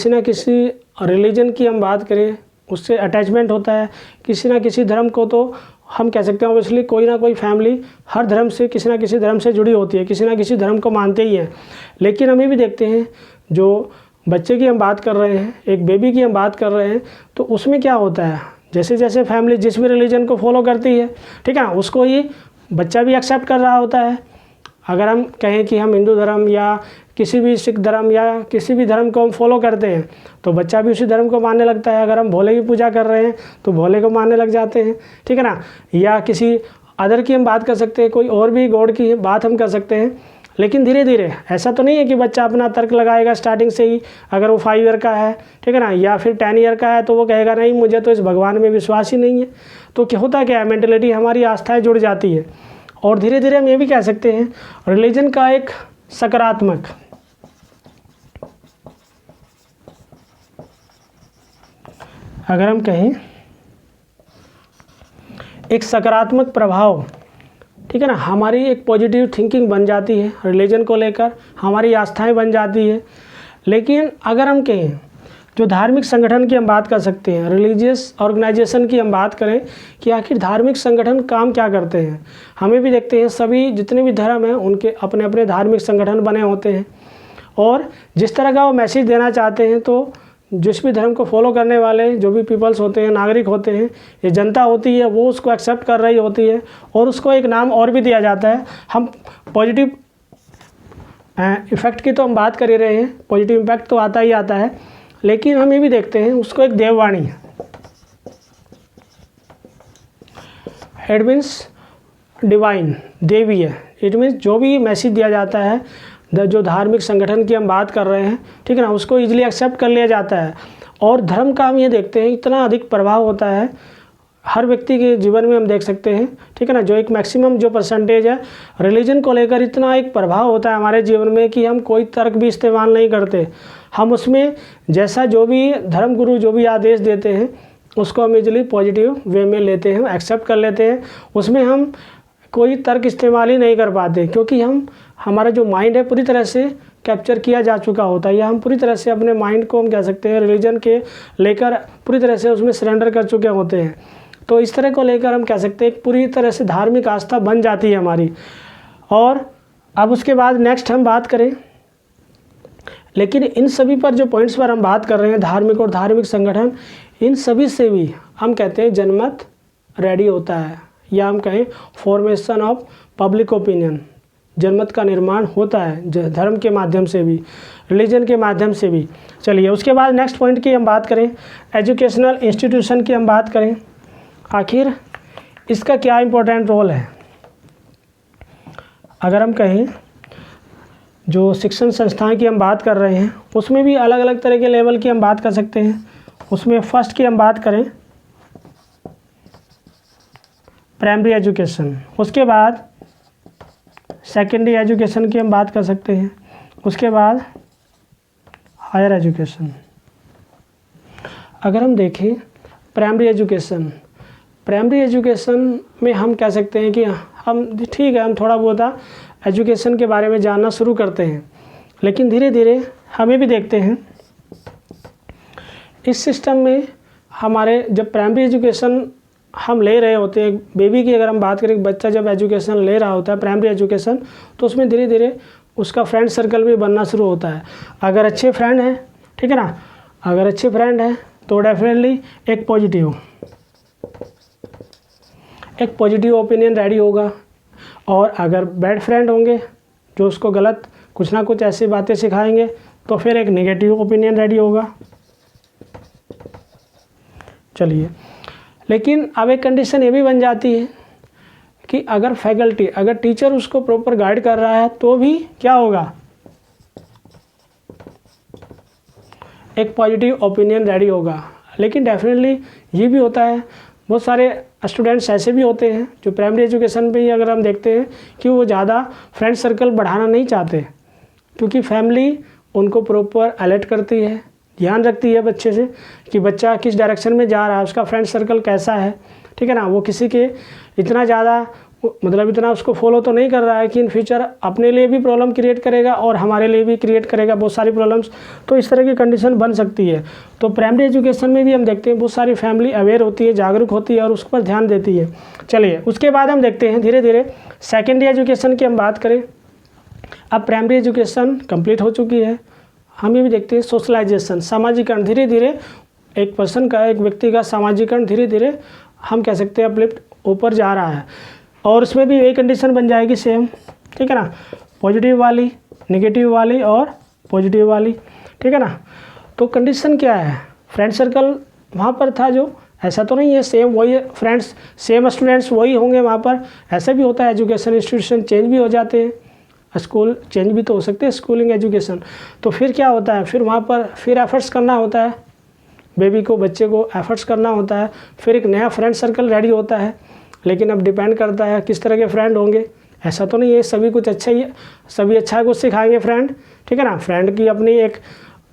ना किसी रिलीजन की हम बात करें, उससे अटैचमेंट होता है। किसी ना किसी धर्म को तो हम कह सकते हैं ऑब्वियसली कोई ना कोई फैमिली हर धर्म से किसी ना किसी धर्म से जुड़ी होती है, किसी ना किसी धर्म को मानते ही हैं। लेकिन हमें भी देखते हैं, जो बच्चे की हम बात कर रहे हैं, एक बेबी की हम बात कर रहे हैं, तो उसमें क्या होता है, जैसे जैसे फैमिली जिस भी रिलीजन को फॉलो करती है, ठीक है ना, उसको ही बच्चा भी एक्सेप्ट कर रहा होता है। अगर हम कहें कि हम हिंदू धर्म या किसी भी सिख धर्म या किसी भी धर्म को हम फॉलो करते हैं, तो बच्चा भी उसी धर्म को मानने लगता है। अगर हम भोले की पूजा कर रहे हैं तो भोले को मानने लग जाते हैं, ठीक है ना। या किसी अदर की हम बात कर सकते हैं, कोई और भी गॉड की बात हम कर सकते हैं। लेकिन धीरे धीरे ऐसा तो नहीं है कि बच्चा अपना तर्क लगाएगा स्टार्टिंग से ही। अगर वो 5 ईयर का है, ठीक है ना, या फिर 10 ईयर का है, तो वो कहेगा नहीं मुझे तो इस भगवान में विश्वास ही नहीं है। तो क्या होता क्या है, मेंटलिटी हमारी आस्थाएँ जुड़ जाती है। और धीरे धीरे हम ये भी कह सकते हैं रिलीजन का एक सकारात्मक, अगर हम कहें एक सकारात्मक प्रभाव, ठीक है ना, हमारी एक पॉजिटिव थिंकिंग बन जाती है रिलीजन को लेकर, हमारी आस्थाएं बन जाती है। लेकिन अगर हम कहें जो धार्मिक संगठन की हम बात कर सकते हैं, रिलीजियस ऑर्गेनाइजेशन की हम बात करें कि आखिर धार्मिक संगठन काम क्या करते हैं, हमें भी देखते हैं सभी जितने भी धर्म हैं उनके अपने अपने धार्मिक संगठन बने होते हैं। और जिस तरह का वो मैसेज देना चाहते हैं, तो जिस भी धर्म को फॉलो करने वाले जो भी पीपल्स होते हैं, नागरिक होते हैं, ये जनता होती है, वो उसको एक्सेप्ट कर रही होती है। और उसको एक नाम और भी दिया जाता है। हम पॉजिटिव इफ़ेक्ट की तो हम बात कर ही रहे हैं, पॉजिटिव इम्पैक्ट तो आता ही आता है। लेकिन हम ये भी देखते हैं उसको एक देववाणी है, इट मीन्स डिवाइन, देवी है। इट मीन्स जो भी मैसेज दिया जाता है, जो धार्मिक संगठन की हम बात कर रहे हैं, ठीक है ना, उसको ईजिली एक्सेप्ट कर लिया जाता है। और धर्म का हम ये देखते हैं इतना अधिक प्रभाव होता है हर व्यक्ति के जीवन में, हम देख सकते हैं, ठीक है ना, जो एक मैक्सिमम जो परसेंटेज है रिलीजन को लेकर इतना एक प्रभाव होता है हमारे जीवन में कि हम कोई तर्क भी इस्तेमाल नहीं करते। हम उसमें जैसा जो भी धर्म गुरु जो भी आदेश देते हैं उसको हम इजीली पॉजिटिव वे में लेते हैं, एक्सेप्ट कर लेते हैं। उसमें हम कोई तर्क इस्तेमाल ही नहीं कर पाते, क्योंकि हमारा जो माइंड है पूरी तरह से कैप्चर किया जा चुका होता है, या हम पूरी तरह से अपने माइंड को हम कह सकते हैं रिलीजन के लेकर पूरी तरह से उसमें सरेंडर कर चुके होते हैं। तो इस तरह को लेकर हम कह सकते हैं पूरी तरह से धार्मिक आस्था बन जाती है हमारी। और अब उसके बाद नेक्स्ट हम बात करें, लेकिन इन सभी पर जो पॉइंट्स पर हम बात कर रहे हैं, धार्मिक और धार्मिक संगठन, इन सभी से भी हम कहते हैं जनमत रेडी होता है, या हम कहें फॉर्मेशन ऑफ पब्लिक ओपिनियन, जनमत का निर्माण होता है धर्म के माध्यम से भी, रिलीजन के माध्यम से भी। चलिए उसके बाद नेक्स्ट पॉइंट की हम बात करें, एजुकेशनल इंस्टीट्यूशन की हम बात करें, आखिर इसका क्या इम्पोर्टेंट रोल है। अगर हम कहें जो शिक्षण संस्थाएं की हम बात कर रहे हैं, उसमें भी अलग अलग तरह के लेवल की हम बात कर सकते हैं। उसमें फर्स्ट की हम बात करें प्राइमरी एजुकेशन, उसके बाद सेकेंडरी एजुकेशन की हम बात कर सकते हैं, उसके बाद हायर एजुकेशन। अगर हम देखें प्राइमरी एजुकेशन में हम कह सकते हैं कि हम ठीक है, हम थोड़ा बहुत एजुकेशन के बारे में जानना शुरू करते हैं। लेकिन धीरे धीरे हमें भी देखते हैं इस सिस्टम में हमारे जब प्राइमरी एजुकेशन हम ले रहे होते हैं, बेबी की अगर हम बात करें, बच्चा जब एजुकेशन ले रहा होता है प्राइमरी एजुकेशन, तो उसमें धीरे धीरे उसका फ्रेंड सर्कल भी बनना शुरू होता है। अगर अच्छे फ्रेंड हैं, ठीक है ना, अगर अच्छे फ्रेंड हैं तो डेफिनेटली एक पॉजिटिव ओपिनियन रेडी होगा। और अगर बैड फ्रेंड होंगे जो उसको गलत कुछ ना कुछ ऐसी बातें सिखाएंगे, तो फिर एक नेगेटिव ओपिनियन रेडी होगा। चलिए, लेकिन अब एक कंडीशन ये भी बन जाती है कि अगर फैकल्टी, अगर टीचर उसको प्रॉपर गाइड कर रहा है तो भी क्या होगा, एक पॉजिटिव ओपिनियन रेडी होगा। लेकिन डेफिनेटली ये भी होता है, बहुत सारे स्टूडेंट्स ऐसे भी होते हैं जो प्राइमरी एजुकेशन पे ही अगर हम देखते हैं कि वो ज़्यादा फ्रेंड सर्कल बढ़ाना नहीं चाहते, क्योंकि फैमिली उनको प्रॉपर अलर्ट करती है, ध्यान रखती है बच्चे से कि बच्चा किस डायरेक्शन में जा रहा है, उसका फ्रेंड सर्कल कैसा है, ठीक है ना। वो किसी के इतना ज़्यादा मतलब इतना उसको फॉलो तो नहीं कर रहा है कि इन फ्यूचर अपने लिए भी प्रॉब्लम क्रिएट करेगा और हमारे लिए भी क्रिएट करेगा बहुत सारी प्रॉब्लम्स। तो इस तरह की कंडीशन बन सकती है। तो प्राइमरी एजुकेशन में भी हम देखते हैं बहुत सारी फैमिली अवेयर होती है, जागरूक होती है और उस पर ध्यान देती है। चलिए उसके बाद हम देखते हैं धीरे धीरे सेकेंडरी एजुकेशन की हम बात करें। अब प्राइमरी एजुकेशन कंप्लीट हो चुकी है, हम ये भी देखते हैं सोशलाइजेशन, सामाजिकरण। धीरे धीरे एक पर्सन का, एक व्यक्ति का सामाजिकरण धीरे धीरे हम कह सकते हैं अपलिफ्ट ऊपर जा रहा है। और उसमें भी यही कंडीशन बन जाएगी सेम, ठीक है ना, पॉजिटिव वाली, नेगेटिव वाली और पॉजिटिव वाली, ठीक है ना। तो कंडीशन क्या है, फ्रेंड सर्कल वहाँ पर था जो, ऐसा तो नहीं है सेम वही फ्रेंड्स, सेम स्टूडेंट्स वही होंगे वहाँ पर। ऐसा भी होता है, एजुकेशन इंस्टीट्यूशन चेंज भी हो जाते हैं, स्कूल चेंज भी तो हो सकते हैं, स्कूलिंग एजुकेशन। तो फिर क्या होता है, फिर वहाँ पर फिर एफर्ट्स करना होता है, बेबी को, बच्चे को एफर्ट्स करना होता है, फिर एक नया फ्रेंड सर्कल रेडी होता है। लेकिन अब डिपेंड करता है किस तरह के फ्रेंड होंगे। ऐसा तो नहीं है सभी कुछ अच्छा ही, सभी अच्छा कुछ सिखाएंगे फ्रेंड, ठीक है ना। फ्रेंड की अपनी एक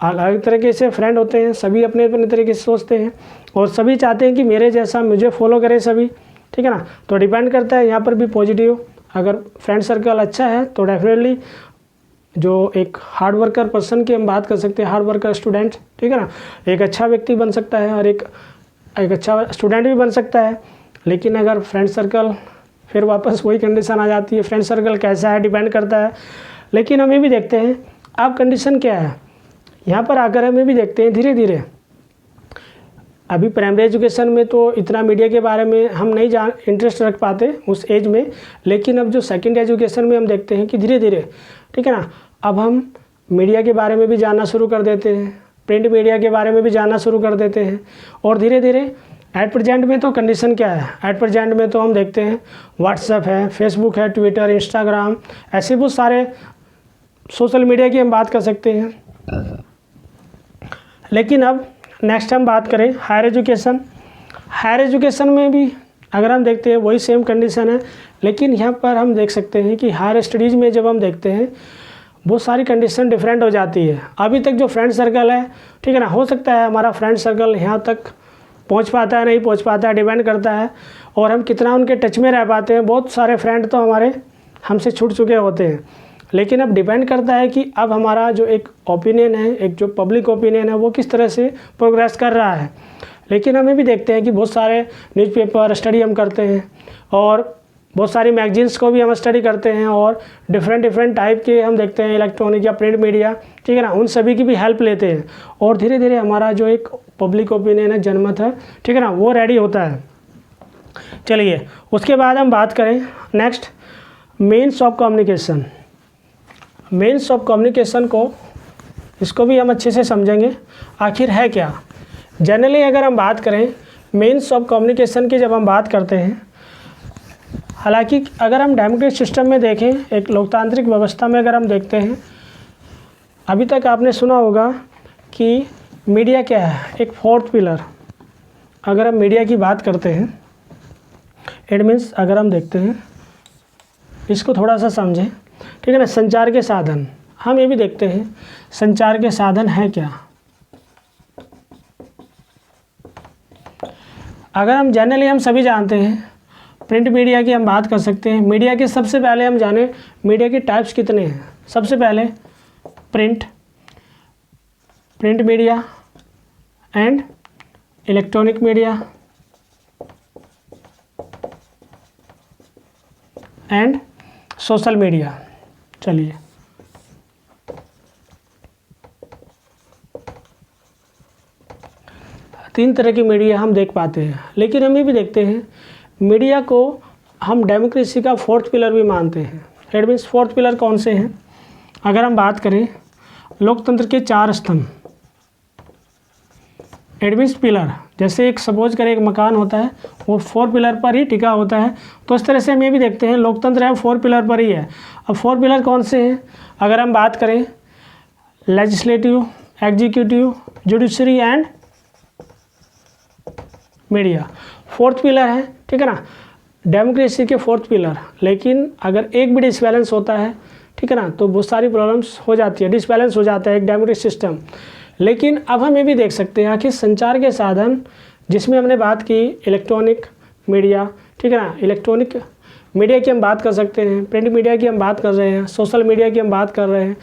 अलग तरीके से फ्रेंड होते हैं, सभी अपने अपने तरीके से सोचते हैं और सभी चाहते हैं कि मेरे जैसा मुझे फॉलो करें सभी, ठीक है ना। तो डिपेंड करता है यहाँ पर भी पॉजिटिव, अगर फ्रेंड सर्कल अच्छा है तो डेफिनेटली जो एक हार्ड वर्कर पर्सन की हम बात कर सकते हैं, हार्ड वर्कर स्टूडेंट, ठीक है ना, एक अच्छा व्यक्ति बन सकता है और एक अच्छा स्टूडेंट भी बन सकता है। लेकिन अगर फ्रेंड सर्कल, फिर वापस वही कंडीशन आ जाती है, फ्रेंड सर्कल कैसा है डिपेंड करता है। लेकिन हम ये भी देखते हैं अब कंडीशन क्या है, यहाँ पर आकर हम ये भी देखते हैं धीरे धीरे। अभी प्राइमरी एजुकेशन में तो इतना मीडिया के बारे में हम नहीं इंटरेस्ट रख पाते उस एज में, लेकिन अब जो सेकेंडरी एजुकेशन में हम देखते हैं कि धीरे धीरे, ठीक है ना, अब हम मीडिया के बारे में भी जानना शुरू कर देते हैं, प्रिंट मीडिया के बारे में भी जानना शुरू कर देते हैं। और धीरे धीरे एट प्रेजेंट में तो कंडीशन क्या है, एट प्रेजेंट में तो हम देखते हैं व्हाट्सएप है, फेसबुक है, ट्विटर, इंस्टाग्राम, ऐसे बहुत सारे सोशल मीडिया की हम बात कर सकते हैं। लेकिन अब नेक्स्ट हम बात करें हायर एजुकेशन। हायर एजुकेशन में भी अगर हम देखते हैं वही सेम कंडीशन है, लेकिन यहाँ पर हम देख सकते हैं कि हायर स्टडीज़ में जब हम देखते हैं बहुत सारी कंडीशन डिफरेंट हो जाती है। अभी तक जो फ्रेंड सर्कल है, ठीक है ना, हो सकता है हमारा फ्रेंड सर्कल यहाँ तक पहुँच पाता है, नहीं पहुँच पाता है, डिपेंड करता है और हम कितना उनके टच में रह पाते हैं। बहुत सारे फ्रेंड तो हमारे हमसे छूट चुके होते हैं, लेकिन अब डिपेंड करता है कि अब हमारा जो एक ओपिनियन है, एक जो पब्लिक ओपिनियन है, वो किस तरह से प्रोग्रेस कर रहा है। लेकिन हमें भी देखते हैं कि बहुत सारे न्यूज़पेपर स्टडी हम करते हैं और बहुत सारी मैगजीन्स को भी हम स्टडी करते हैं और डिफरेंट टाइप के हम देखते हैं, इलेक्ट्रॉनिक या प्रिंट मीडिया, ठीक है ना, उन सभी की भी हेल्प लेते हैं और धीरे धीरे हमारा जो एक पब्लिक ओपिनियन है, जनमत है, ठीक है ना, वो रेडी होता है। चलिए उसके बाद हम बात करें next means of communication. Means of communication को, इसको भी हम अच्छे से समझेंगे आखिर है क्या। जनरली अगर हम बात करें मीन्स ऑफ कम्युनिकेशन की, जब हम बात करते हैं, हालांकि अगर हम डेमोक्रेटिक सिस्टम में देखें, एक लोकतांत्रिक व्यवस्था में अगर हम देखते हैं, अभी तक आपने सुना होगा कि मीडिया क्या है, एक फोर्थ पिलर। अगर हम मीडिया की बात करते हैं, इट मीन्स अगर हम देखते हैं, इसको थोड़ा सा समझें, ठीक है ना, संचार के साधन। हम ये भी देखते हैं संचार के साधन है क्या। अगर हम जनरली हम सभी जानते हैं प्रिंट मीडिया की हम बात कर सकते हैं। मीडिया के सबसे पहले हम जाने मीडिया के टाइप्स कितने हैं। सबसे पहले print media and electronic media and social media. चलिए तीन तरह की मीडिया हम देख पाते हैं, लेकिन हम ये भी देखते हैं मीडिया को हम डेमोक्रेसी का फोर्थ पिलर भी मानते हैं। इट मीन्स फोर्थ पिलर कौन से हैं, अगर हम बात करें लोकतंत्र के चार स्तंभ, इट मीन्स पिलर, जैसे एक सपोज करें एक मकान होता है वो 4 पिलर पर ही टिका होता है, तो इस तरह से हम ये भी देखते हैं लोकतंत्र है 4 पिलर पर ही है। अब 4 पिलर कौन से हैं? अगर हम बात करें legislative, executive, judiciary and media, 4th pillar है, ठीक है ना, डेमोक्रेसी के 4th पिलर। लेकिन अगर एक भी डिसबैलेंस होता है, ठीक है ना, तो बहुत सारी प्रॉब्लम्स हो जाती है, डिसबैलेंस हो जाता है एक डेमोक्रेटिक सिस्टम। लेकिन अब हम ये भी देख सकते हैं कि संचार के साधन जिसमें हमने बात की इलेक्ट्रॉनिक मीडिया, ठीक है ना, इलेक्ट्रॉनिक मीडिया की हम बात कर सकते हैं, प्रिंट मीडिया की हम बात कर रहे हैं, सोशल मीडिया की हम बात कर रहे हैं,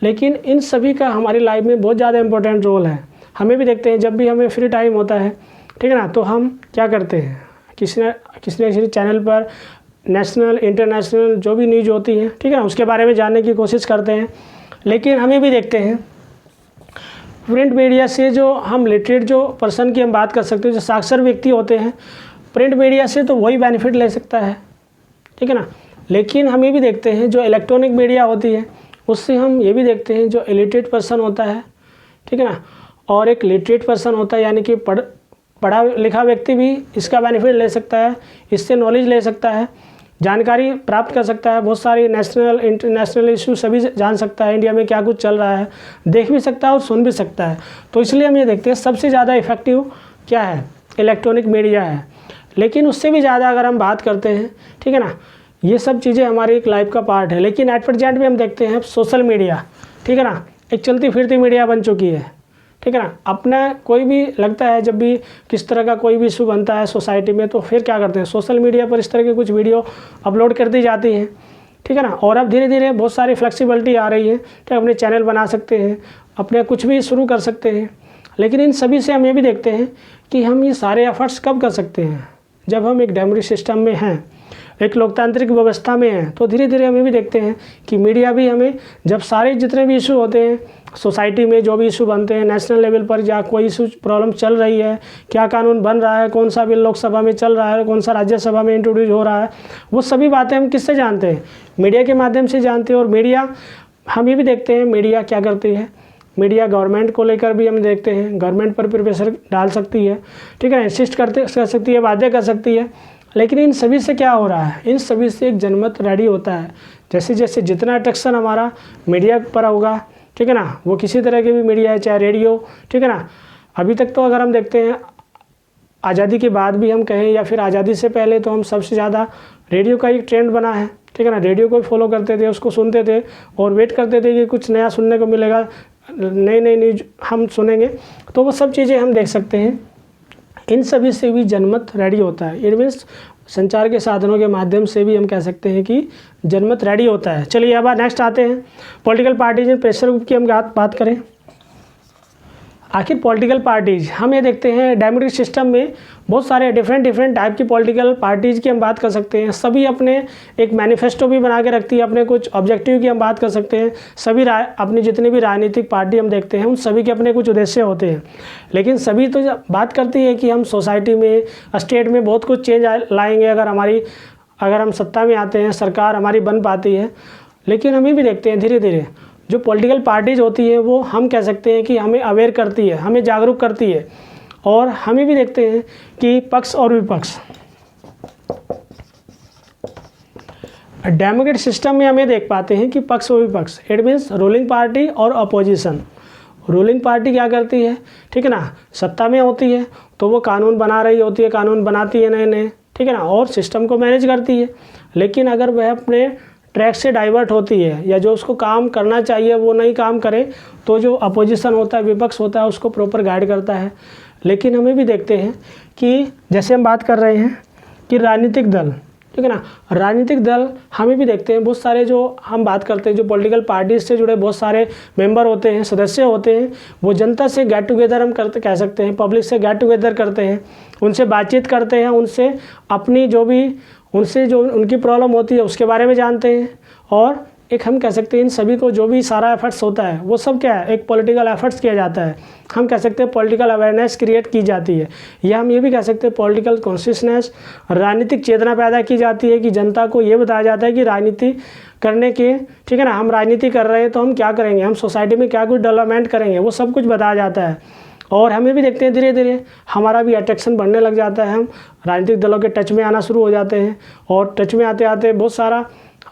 लेकिन इन सभी का हमारी लाइफ में बहुत ज़्यादा इंपॉर्टेंट रोल है। हमें भी देखते हैं जब भी हमें फ्री टाइम होता है, ठीक है ना, तो हम क्या करते हैं, किसी न किसी चैनल पर नेशनल इंटरनेशनल जो भी न्यूज़ होती है, ठीक है ना, उसके बारे में जानने की कोशिश करते हैं। लेकिन हमें भी देखते हैं प्रिंट मीडिया से जो हम लिटरेट जो पर्सन की हम बात कर सकते हैं, जो साक्षर व्यक्ति होते हैं, प्रिंट मीडिया से तो वही बेनिफिट ले सकता है, ठीक है ना। लेकिन हम ये भी देखते हैं जो इलेक्ट्रॉनिक मीडिया होती है उससे हम ये भी देखते हैं जो इलिटरेट पर्सन होता है, ठीक है ना, और एक लिटरेट पर्सन होता है, यानी कि पढ़ा लिखा व्यक्ति भी इसका बेनिफिट ले सकता है, इससे नॉलेज ले सकता है, जानकारी प्राप्त कर सकता है, बहुत सारी नेशनल इंटरनेशनल इशू सभी जान सकता है, इंडिया में क्या कुछ चल रहा है देख भी सकता है और सुन भी सकता है। तो इसलिए हम ये देखते हैं सबसे ज़्यादा इफेक्टिव क्या है, इलेक्ट्रॉनिक मीडिया है। लेकिन उससे भी ज़्यादा अगर हम बात करते हैं, ठीक है ना, ये सब चीज़ें हमारी एक लाइफ का पार्ट है। लेकिन एट प्रेजेंट में हम देखते हैं सोशल मीडिया, ठीक है ना, एक चलती फिरती मीडिया बन चुकी है, ठीक है ना। अपना कोई भी लगता है जब भी किस तरह का कोई भी इशू बनता है सोसाइटी में, तो फिर क्या करते हैं सोशल मीडिया पर इस तरह की कुछ वीडियो अपलोड कर दी जाती हैं, ठीक है ना। और अब धीरे धीरे बहुत सारी फ्लेक्सिबिलिटी आ रही है, ठीक, अपने चैनल बना सकते हैं, अपने कुछ भी शुरू कर सकते हैं। लेकिन इन सभी से हम ये भी देखते हैं कि हम ये सारे एफर्ट्स कब कर सकते हैं, जब हम एक डेमोक्रेटिक सिस्टम में हैं, एक लोकतांत्रिक व्यवस्था में है। तो धीरे धीरे हम ये भी देखते हैं कि मीडिया भी हमें जब सारे जितने भी इशू होते हैं सोसाइटी में, जो भी इशू बनते हैं नेशनल लेवल पर, या कोई इशू प्रॉब्लम चल रही है, क्या कानून बन रहा है, कौन सा बिल लोकसभा में चल रहा है, कौन सा राज्यसभा में इंट्रोड्यूस हो रहा है, वो सभी बातें हम किससे जानते हैं, मीडिया के माध्यम से जानते हैं। और मीडिया हम ये भी देखते हैं मीडिया क्या करती है, मीडिया गवर्नमेंट को लेकर भी हम देखते हैं, गवर्नमेंट पर प्रेशर डाल सकती है, ठीक है, इंसिस्ट कर सकती है, बातें कर सकती है। लेकिन इन सभी से क्या हो रहा है, इन सभी से एक जनमत रेडी होता है। जैसे जैसे जितना अट्रैक्शन हमारा मीडिया पर होगा, ठीक है ना, वो किसी तरह के भी मीडिया है, चाहे रेडियो, ठीक है ना। अभी तक तो अगर हम देखते हैं आज़ादी के बाद भी हम कहें या फिर आज़ादी से पहले, तो हम सबसे ज़्यादा रेडियो का एक ट्रेंड बना है, ठीक है ना। रेडियो को फॉलो करते थे, उसको सुनते थे और वेट करते थे कि कुछ नया सुनने को मिलेगा, नई नई न्यूज हम सुनेंगे। तो वो सब चीज़ें हम देख सकते हैं, इन सभी से भी जनमत रेडी होता है। इट मीन्स संचार के साधनों के माध्यम से भी हम कह सकते हैं कि जनमत रेडी होता है। चलिए अब नेक्स्ट आते हैं political parties and pressure group की हम बात करें। आखिर पॉलिटिकल पार्टीज हम ये देखते हैं डेमोक्रेटिक सिस्टम में बहुत सारे डिफरेंट टाइप की पॉलिटिकल पार्टीज़ की हम बात कर सकते हैं। सभी अपने एक मैनिफेस्टो भी बना के रखती है, अपने कुछ ऑब्जेक्टिव की हम बात कर सकते हैं। सभी अपनी जितनी भी राजनीतिक पार्टी हम देखते हैं उन सभी के अपने कुछ उद्देश्य होते हैं। लेकिन सभी तो बात करती है कि हम सोसाइटी में, स्टेट में बहुत कुछ चेंज लाएंगे अगर हम सत्ता में आते हैं, सरकार हमारी बन पाती है। लेकिन हम ये भी देखते हैं धीरे धीरे जो पॉलिटिकल पार्टीज़ होती है वो हम कह सकते हैं कि हमें अवेयर करती है, हमें जागरूक करती है। और हमें भी देखते हैं कि पक्ष और विपक्ष डेमोक्रेटिक सिस्टम में हमें देख पाते हैं कि पक्ष और विपक्ष, इट मीन्स रूलिंग पार्टी और अपोजिशन। रूलिंग पार्टी क्या करती है, ठीक है ना, सत्ता में होती है तो वो कानून बना रही होती है, कानून बनाती है नए नए, ठीक है ना, और सिस्टम को मैनेज करती है। लेकिन अगर वह अपने ट्रैक से डाइवर्ट होती है या जो उसको काम करना चाहिए वो नहीं काम करे, तो जो अपोजिशन होता है, विपक्ष होता है, उसको प्रॉपर गाइड करता है। लेकिन हमें भी देखते हैं कि जैसे हम बात कर रहे हैं कि राजनीतिक दल, ठीक है ना, राजनीतिक दल हमें भी देखते हैं बहुत सारे जो हम बात करते हैं जो पॉलिटिकल पार्टीज से जुड़े बहुत सारे मेंबर होते हैं, सदस्य होते हैं, वो जनता से गेट टुगेदर हम कह सकते हैं, पब्लिक से गेट टुगेदर करते हैं, उनसे बातचीत करते हैं, उनसे अपनी जो उनकी प्रॉब्लम होती है उसके बारे में जानते हैं। और एक हम कह सकते हैं इन सभी को जो भी सारा एफर्ट्स होता है वो सब क्या है, एक पॉलिटिकल एफर्ट्स किया जाता है। हम कह सकते हैं पॉलिटिकल अवेयरनेस क्रिएट की जाती है, या हम ये भी कह सकते हैं पॉलिटिकल कॉन्शियसनेस, राजनीतिक चेतना पैदा की जाती है कि जनता को ये बताया जाता है कि राजनीति करने के, ठीक है ना, हम राजनीति कर रहे हैं तो हम क्या करेंगे, हम सोसाइटी में क्या कुछ डेवलपमेंट करेंगे, वो सब कुछ बताया जाता है। और हमें भी देखते हैं धीरे धीरे हमारा भी अट्रैक्शन बढ़ने लग जाता है, हम राजनीतिक दलों के टच में आना शुरू हो जाते हैं और टच में आते आते बहुत सारा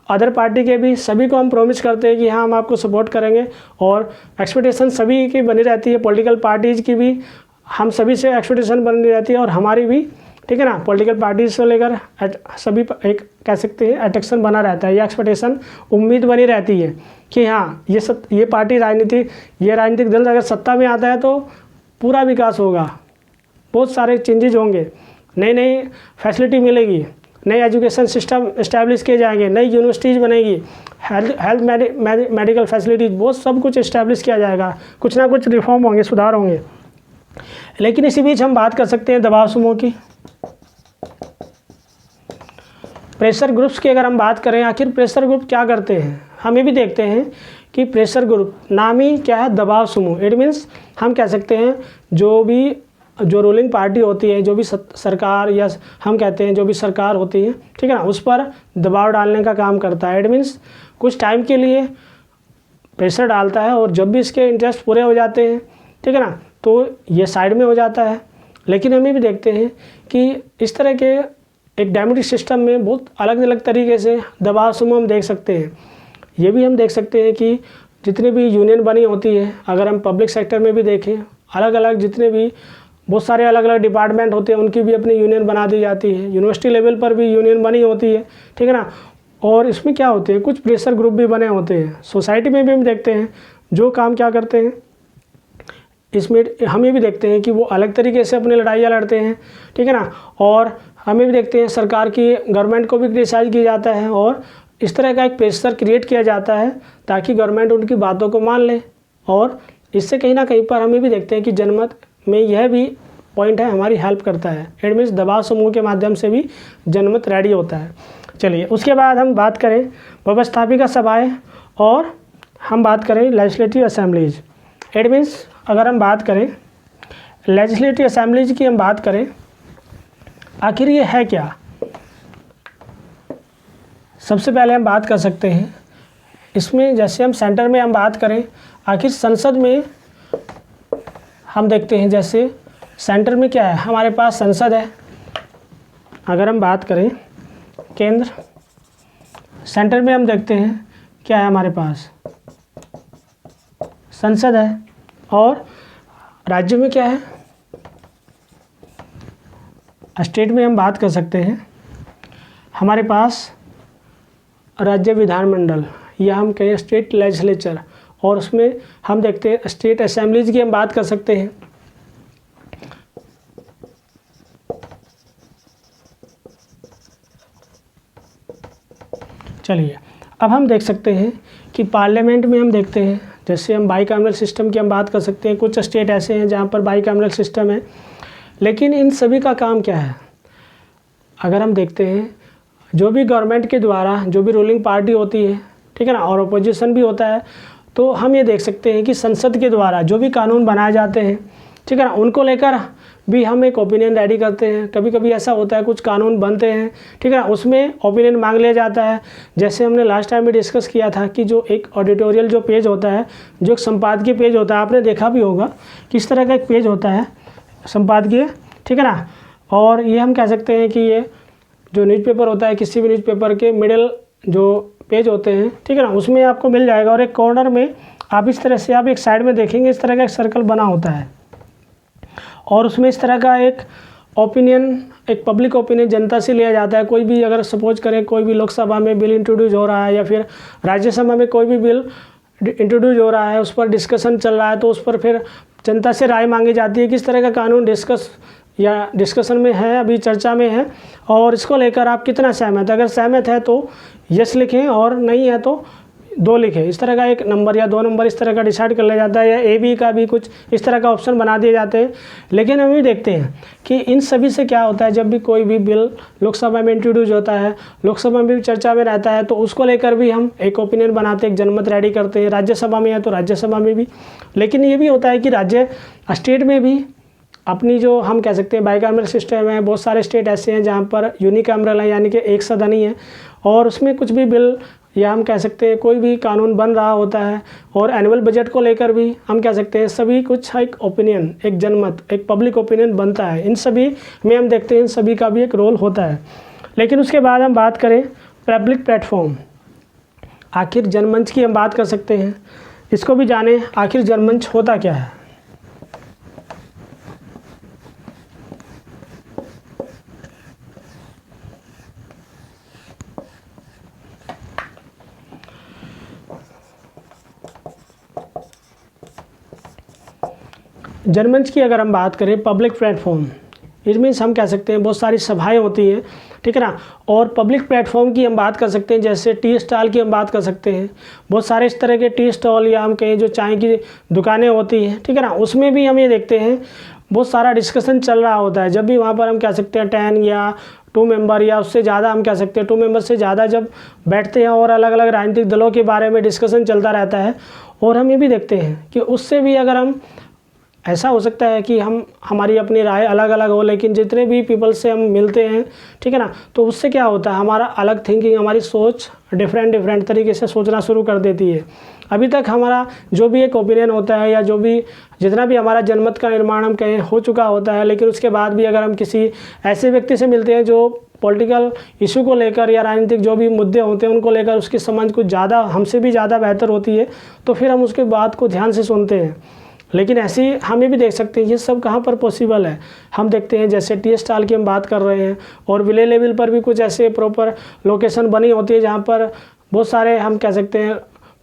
अदर पार्टी के भी सभी को हम प्रॉमिस करते हैं कि हाँ हम आपको सपोर्ट करेंगे, और एक्सपेक्टेशन सभी की बनी रहती है, पॉलिटिकल पार्टीज़ की भी हम सभी से एक्सपेक्टेशन बनी रहती है और हमारी भी, ठीक है ना, पॉलिटिकल पार्टीज से लेकर सभी एक कह सकते हैं अट्रैक्शन बना रहता है, ये एक्सपेक्टेशन उम्मीद बनी रहती है कि हाँ ये पार्टी ये राजनीतिक दल अगर सत्ता में आता है तो पूरा विकास होगा, बहुत सारे चेंजेज होंगे, नई नई फैसिलिटी मिलेगी, नए एजुकेशन सिस्टम इस्टेब्लिश किए जाएंगे, नई यूनिवर्सिटीज़ बनेगी, हेल्थ मेडिकल फैसिलिटीज़ बहुत सब कुछ इस्टेब्लिश किया जाएगा, कुछ ना कुछ रिफॉर्म होंगे, सुधार होंगे। लेकिन इसी बीच हम बात कर सकते हैं दबाव समूह की, प्रेशर ग्रुप्स की। अगर हम बात करें आखिर प्रेशर ग्रुप क्या करते हैं, हम ये भी देखते हैं कि प्रेशर ग्रुप नाम ही क्या है, दबाव समूह। इट मीन्स हम कह सकते हैं जो रूलिंग पार्टी होती है, जो भी सरकार या हम कहते हैं जो भी सरकार होती है, ठीक है ना, उस पर दबाव डालने का काम करता है। इट मीन्स कुछ टाइम के लिए प्रेशर डालता है और जब भी इसके इंटरेस्ट पूरे हो जाते हैं, ठीक है ना, तो ये साइड में हो जाता है। लेकिन हम ये भी देखते हैं कि इस तरह के एक डेमोक्रेटिक सिस्टम में बहुत अलग अलग तरीके से दबाव समूह हम देख सकते हैं। ये भी हम देख सकते हैं कि जितनी भी यूनियन बनी होती है, अगर हम पब्लिक सेक्टर में भी देखें, अलग अलग जितने भी बहुत सारे अलग अलग डिपार्टमेंट होते हैं उनकी भी अपनी यूनियन बना दी जाती है, यूनिवर्सिटी लेवल पर भी यूनियन बनी होती है, ठीक है ना। और इसमें क्या होते हैं, कुछ प्रेशर ग्रुप भी बने होते हैं। सोसाइटी में भी हम देखते हैं जो काम क्या करते हैं, इसमें हम ये भी देखते हैं कि वो अलग तरीके से अपनी लड़ाइयाँ लड़ते हैं, ठीक है ना। और हमें भी देखते हैं सरकार की गवर्नमेंट को भी क्रिटिसाइज किया जाता है और इस तरह का एक प्रेशर क्रिएट किया जाता है ताकि गवर्नमेंट उनकी बातों को मान ले। और इससे कहीं ना कहीं पर हमें भी देखते हैं कि जनमत में यह भी पॉइंट है, हमारी हेल्प करता है। इट मीन्स दबाव समूह के माध्यम से भी जनमत रेडी होता है। चलिए उसके बाद हम बात करें व्यवस्थापिका सभाएँ और हम बात करें लेजिस्लेटिव असेंबलीज। इट मीन्स अगर हम बात करें लेजिस्लेटिव असेंबलीज की, हम बात करें आखिर ये है क्या। सबसे पहले हम बात कर सकते हैं इसमें, जैसे हम सेंटर में हम बात करें, आखिर संसद में हम देखते हैं जैसे सेंटर में क्या है, हमारे पास संसद है। अगर हम बात करें केंद्र, सेंटर में हम देखते हैं क्या है, हमारे पास संसद है। और राज्य में क्या है, स्टेट में हम बात कर सकते हैं, हमारे पास राज्य विधानमंडल या हम कहें स्टेट लेजिस्लेचर, और उसमें हम देखते हैं स्टेट असेंबलीज की हम बात कर सकते हैं। चलिए अब हम देख सकते हैं कि पार्लियामेंट में हम देखते हैं, जैसे हम बाईकैमरल सिस्टम की हम बात कर सकते हैं। कुछ स्टेट ऐसे हैं जहाँ पर बाईकैमरल सिस्टम है, लेकिन इन सभी का काम क्या है, अगर हम देखते हैं जो भी गवर्नमेंट के द्वारा जो भी रूलिंग पार्टी होती है, ठीक है ना, और अपोजिशन भी होता है, तो हम ये देख सकते हैं कि संसद के द्वारा जो भी कानून बनाए जाते हैं, ठीक है ना, उनको लेकर भी हम एक ओपिनियन रेडी करते हैं। कभी कभी ऐसा होता है कुछ कानून बनते हैं, ठीक है ना, उसमें ओपिनियन मांग लिया जाता है। जैसे हमने लास्ट टाइम भी डिस्कस किया था कि जो एक ऑडिटोरियल जो पेज होता है, जो एक संपादकीय पेज होता है, आपने देखा भी होगा किस तरह का एक पेज होता है संपादकीय, ठीक है ना। और ये हम कह सकते हैं कि ये जो न्यूज़पेपर होता है, किसी भी न्यूज़पेपर के मिडिल जो पेज होते हैं, ठीक है ना, उसमें आपको मिल जाएगा। और एक कॉर्नर में आप इस तरह से आप एक साइड में देखेंगे इस तरह का एक सर्कल बना होता है, और उसमें इस तरह का एक ओपिनियन, एक पब्लिक ओपिनियन जनता से लिया जाता है। कोई भी अगर सपोज करें कोई भी लोकसभा में बिल इंट्रोड्यूस हो रहा है या फिर राज्यसभा में कोई भी बिल इंट्रोड्यूस हो रहा है, उस पर डिस्कशन चल रहा है, तो उस पर फिर जनता से राय मांगी जाती है किस तरह का कानून डिस्कशन में है, अभी चर्चा में है, और इसको लेकर आप कितना सहमत है। अगर सहमत है तो यस लिखें और नहीं है तो 2 लिखें। इस तरह का एक नंबर या 2 नंबर इस तरह का डिसाइड कर लिया जाता है, या ए बी का भी कुछ इस तरह का ऑप्शन बना दिए जाते हैं। लेकिन हम ये देखते हैं कि इन सभी से क्या होता है, जब भी कोई भी बिल लोकसभा में इंट्रोड्यूस होता है, लोकसभा में भी चर्चा में रहता है, तो उसको लेकर भी हम एक ओपिनियन बनाते हैं, एक जनमत रेडी करते हैं। राज्यसभा में है तो राज्यसभा में भी। लेकिन ये भी होता है कि स्टेट में भी अपनी जो हम कह सकते हैं बाईकैमरल सिस्टम है, बहुत सारे स्टेट ऐसे हैं जहाँ पर यूनिकैमरल है, यानी कि एक सदनी है, और उसमें कुछ भी बिल या हम कह सकते हैं कोई भी कानून बन रहा होता है, और एनुअल बजट को लेकर भी हम कह सकते हैं सभी कुछ एक ओपिनियन, एक जनमत, एक पब्लिक ओपिनियन बनता है। इन सभी में हम देखते हैं इन सभी का भी एक रोल होता है। लेकिन उसके बाद हम बात करें पब्लिक प्लेटफॉर्म, आखिर जनमंच की हम बात कर सकते हैं। इसको भी जानें आखिर जनमंच होता क्या है। जनमंच की अगर हम बात करें, पब्लिक प्लेटफॉर्म, इट मीन्स हम कह सकते हैं बहुत सारी सभाएं होती हैं, ठीक है ना। और पब्लिक प्लेटफॉर्म की हम बात कर सकते हैं, जैसे टी स्टॉल की हम बात कर सकते हैं। बहुत सारे इस तरह के टी स्टॉल या हम कहें जो चाय की दुकानें होती हैं, ठीक है ना, उसमें भी हम ये देखते हैं बहुत सारा डिस्कशन चल रहा होता है। जब भी वहाँ पर हम कह सकते हैं 10 या 2 मेंबर या उससे ज़्यादा, हम कह सकते हैं 2 मेंबर से ज़्यादा जब बैठते हैं और अलग अलग राजनीतिक दलों के बारे में डिस्कशन चलता रहता है। और हम ये भी देखते हैं कि उससे भी अगर हम, ऐसा हो सकता है कि हमारी अपनी राय अलग अलग हो, लेकिन जितने भी पीपल से हम मिलते हैं, ठीक है ना, तो उससे क्या होता है, हमारा अलग थिंकिंग, हमारी सोच डिफरेंट तरीके से सोचना शुरू कर देती है। अभी तक हमारा जो भी एक ओपिनियन होता है या जो भी जितना भी हमारा जनमत का निर्माण हम कहें हो चुका होता है, लेकिन उसके बाद भी अगर हम किसी ऐसे व्यक्ति से मिलते हैं जो पॉलिटिकल इशू को लेकर या राजनीतिक जो भी मुद्दे होते हैं उनको लेकर उसकी समझ कुछ ज़्यादा, हमसे भी ज़्यादा बेहतर होती है, तो फिर हम उसके बात को ध्यान से सुनते हैं। लेकिन ऐसे ही हम ये भी देख सकते हैं ये सब कहाँ पर पॉसिबल है। हम देखते हैं जैसे टी स्टॉल की हम बात कर रहे हैं, और विलेज लेवल पर भी कुछ ऐसे प्रॉपर लोकेशन बनी होती है जहाँ पर बहुत सारे हम कह सकते हैं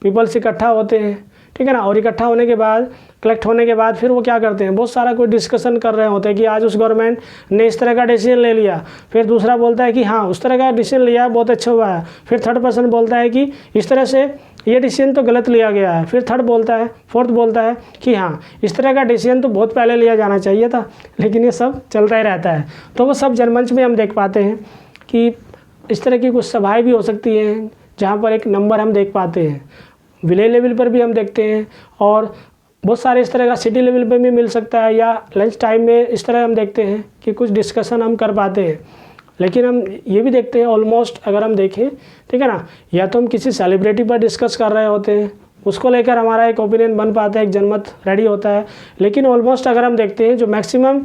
पीपल्स इकट्ठा होते हैं, ठीक है ना। और इकट्ठा होने के बाद, कलेक्ट होने के बाद फिर वो क्या करते हैं, बहुत सारा कोई डिस्कशन कर रहे होते हैं कि आज उस गवर्नमेंट ने इस तरह का डिसीजन ले लिया। फिर दूसरा बोलता है कि हाँ उस तरह का डिसीजन लिया, बहुत अच्छा हुआ है। फिर थर्ड पर्सन बोलता है कि इस तरह से ये डिसीजन तो गलत लिया गया है। फिर थर्ड बोलता है, फोर्थ बोलता है कि हाँ इस तरह का डिसीजन तो बहुत पहले लिया जाना चाहिए था। लेकिन ये सब चलता ही रहता है। तो वो सब जनमंच में हम देख पाते हैं कि इस तरह की कुछ सभाएँ भी हो सकती हैं जहाँ पर एक नंबर हम देख पाते हैं। विलेज लेवल पर भी हम देखते हैं, और बहुत सारे इस तरह का सिटी लेवल पे भी मिल सकता है, या लंच टाइम में इस तरह हम देखते हैं कि कुछ डिस्कशन हम कर पाते हैं। लेकिन हम ये भी देखते हैं ऑलमोस्ट अगर हम देखें, ठीक है ना, या तो हम किसी सेलिब्रिटी पर डिस्कस कर रहे होते हैं, उसको लेकर हमारा एक ओपिनियन बन पाता है, एक जनमत रेडी होता है। लेकिन ऑलमोस्ट अगर हम देखते हैं जो मैक्सिमम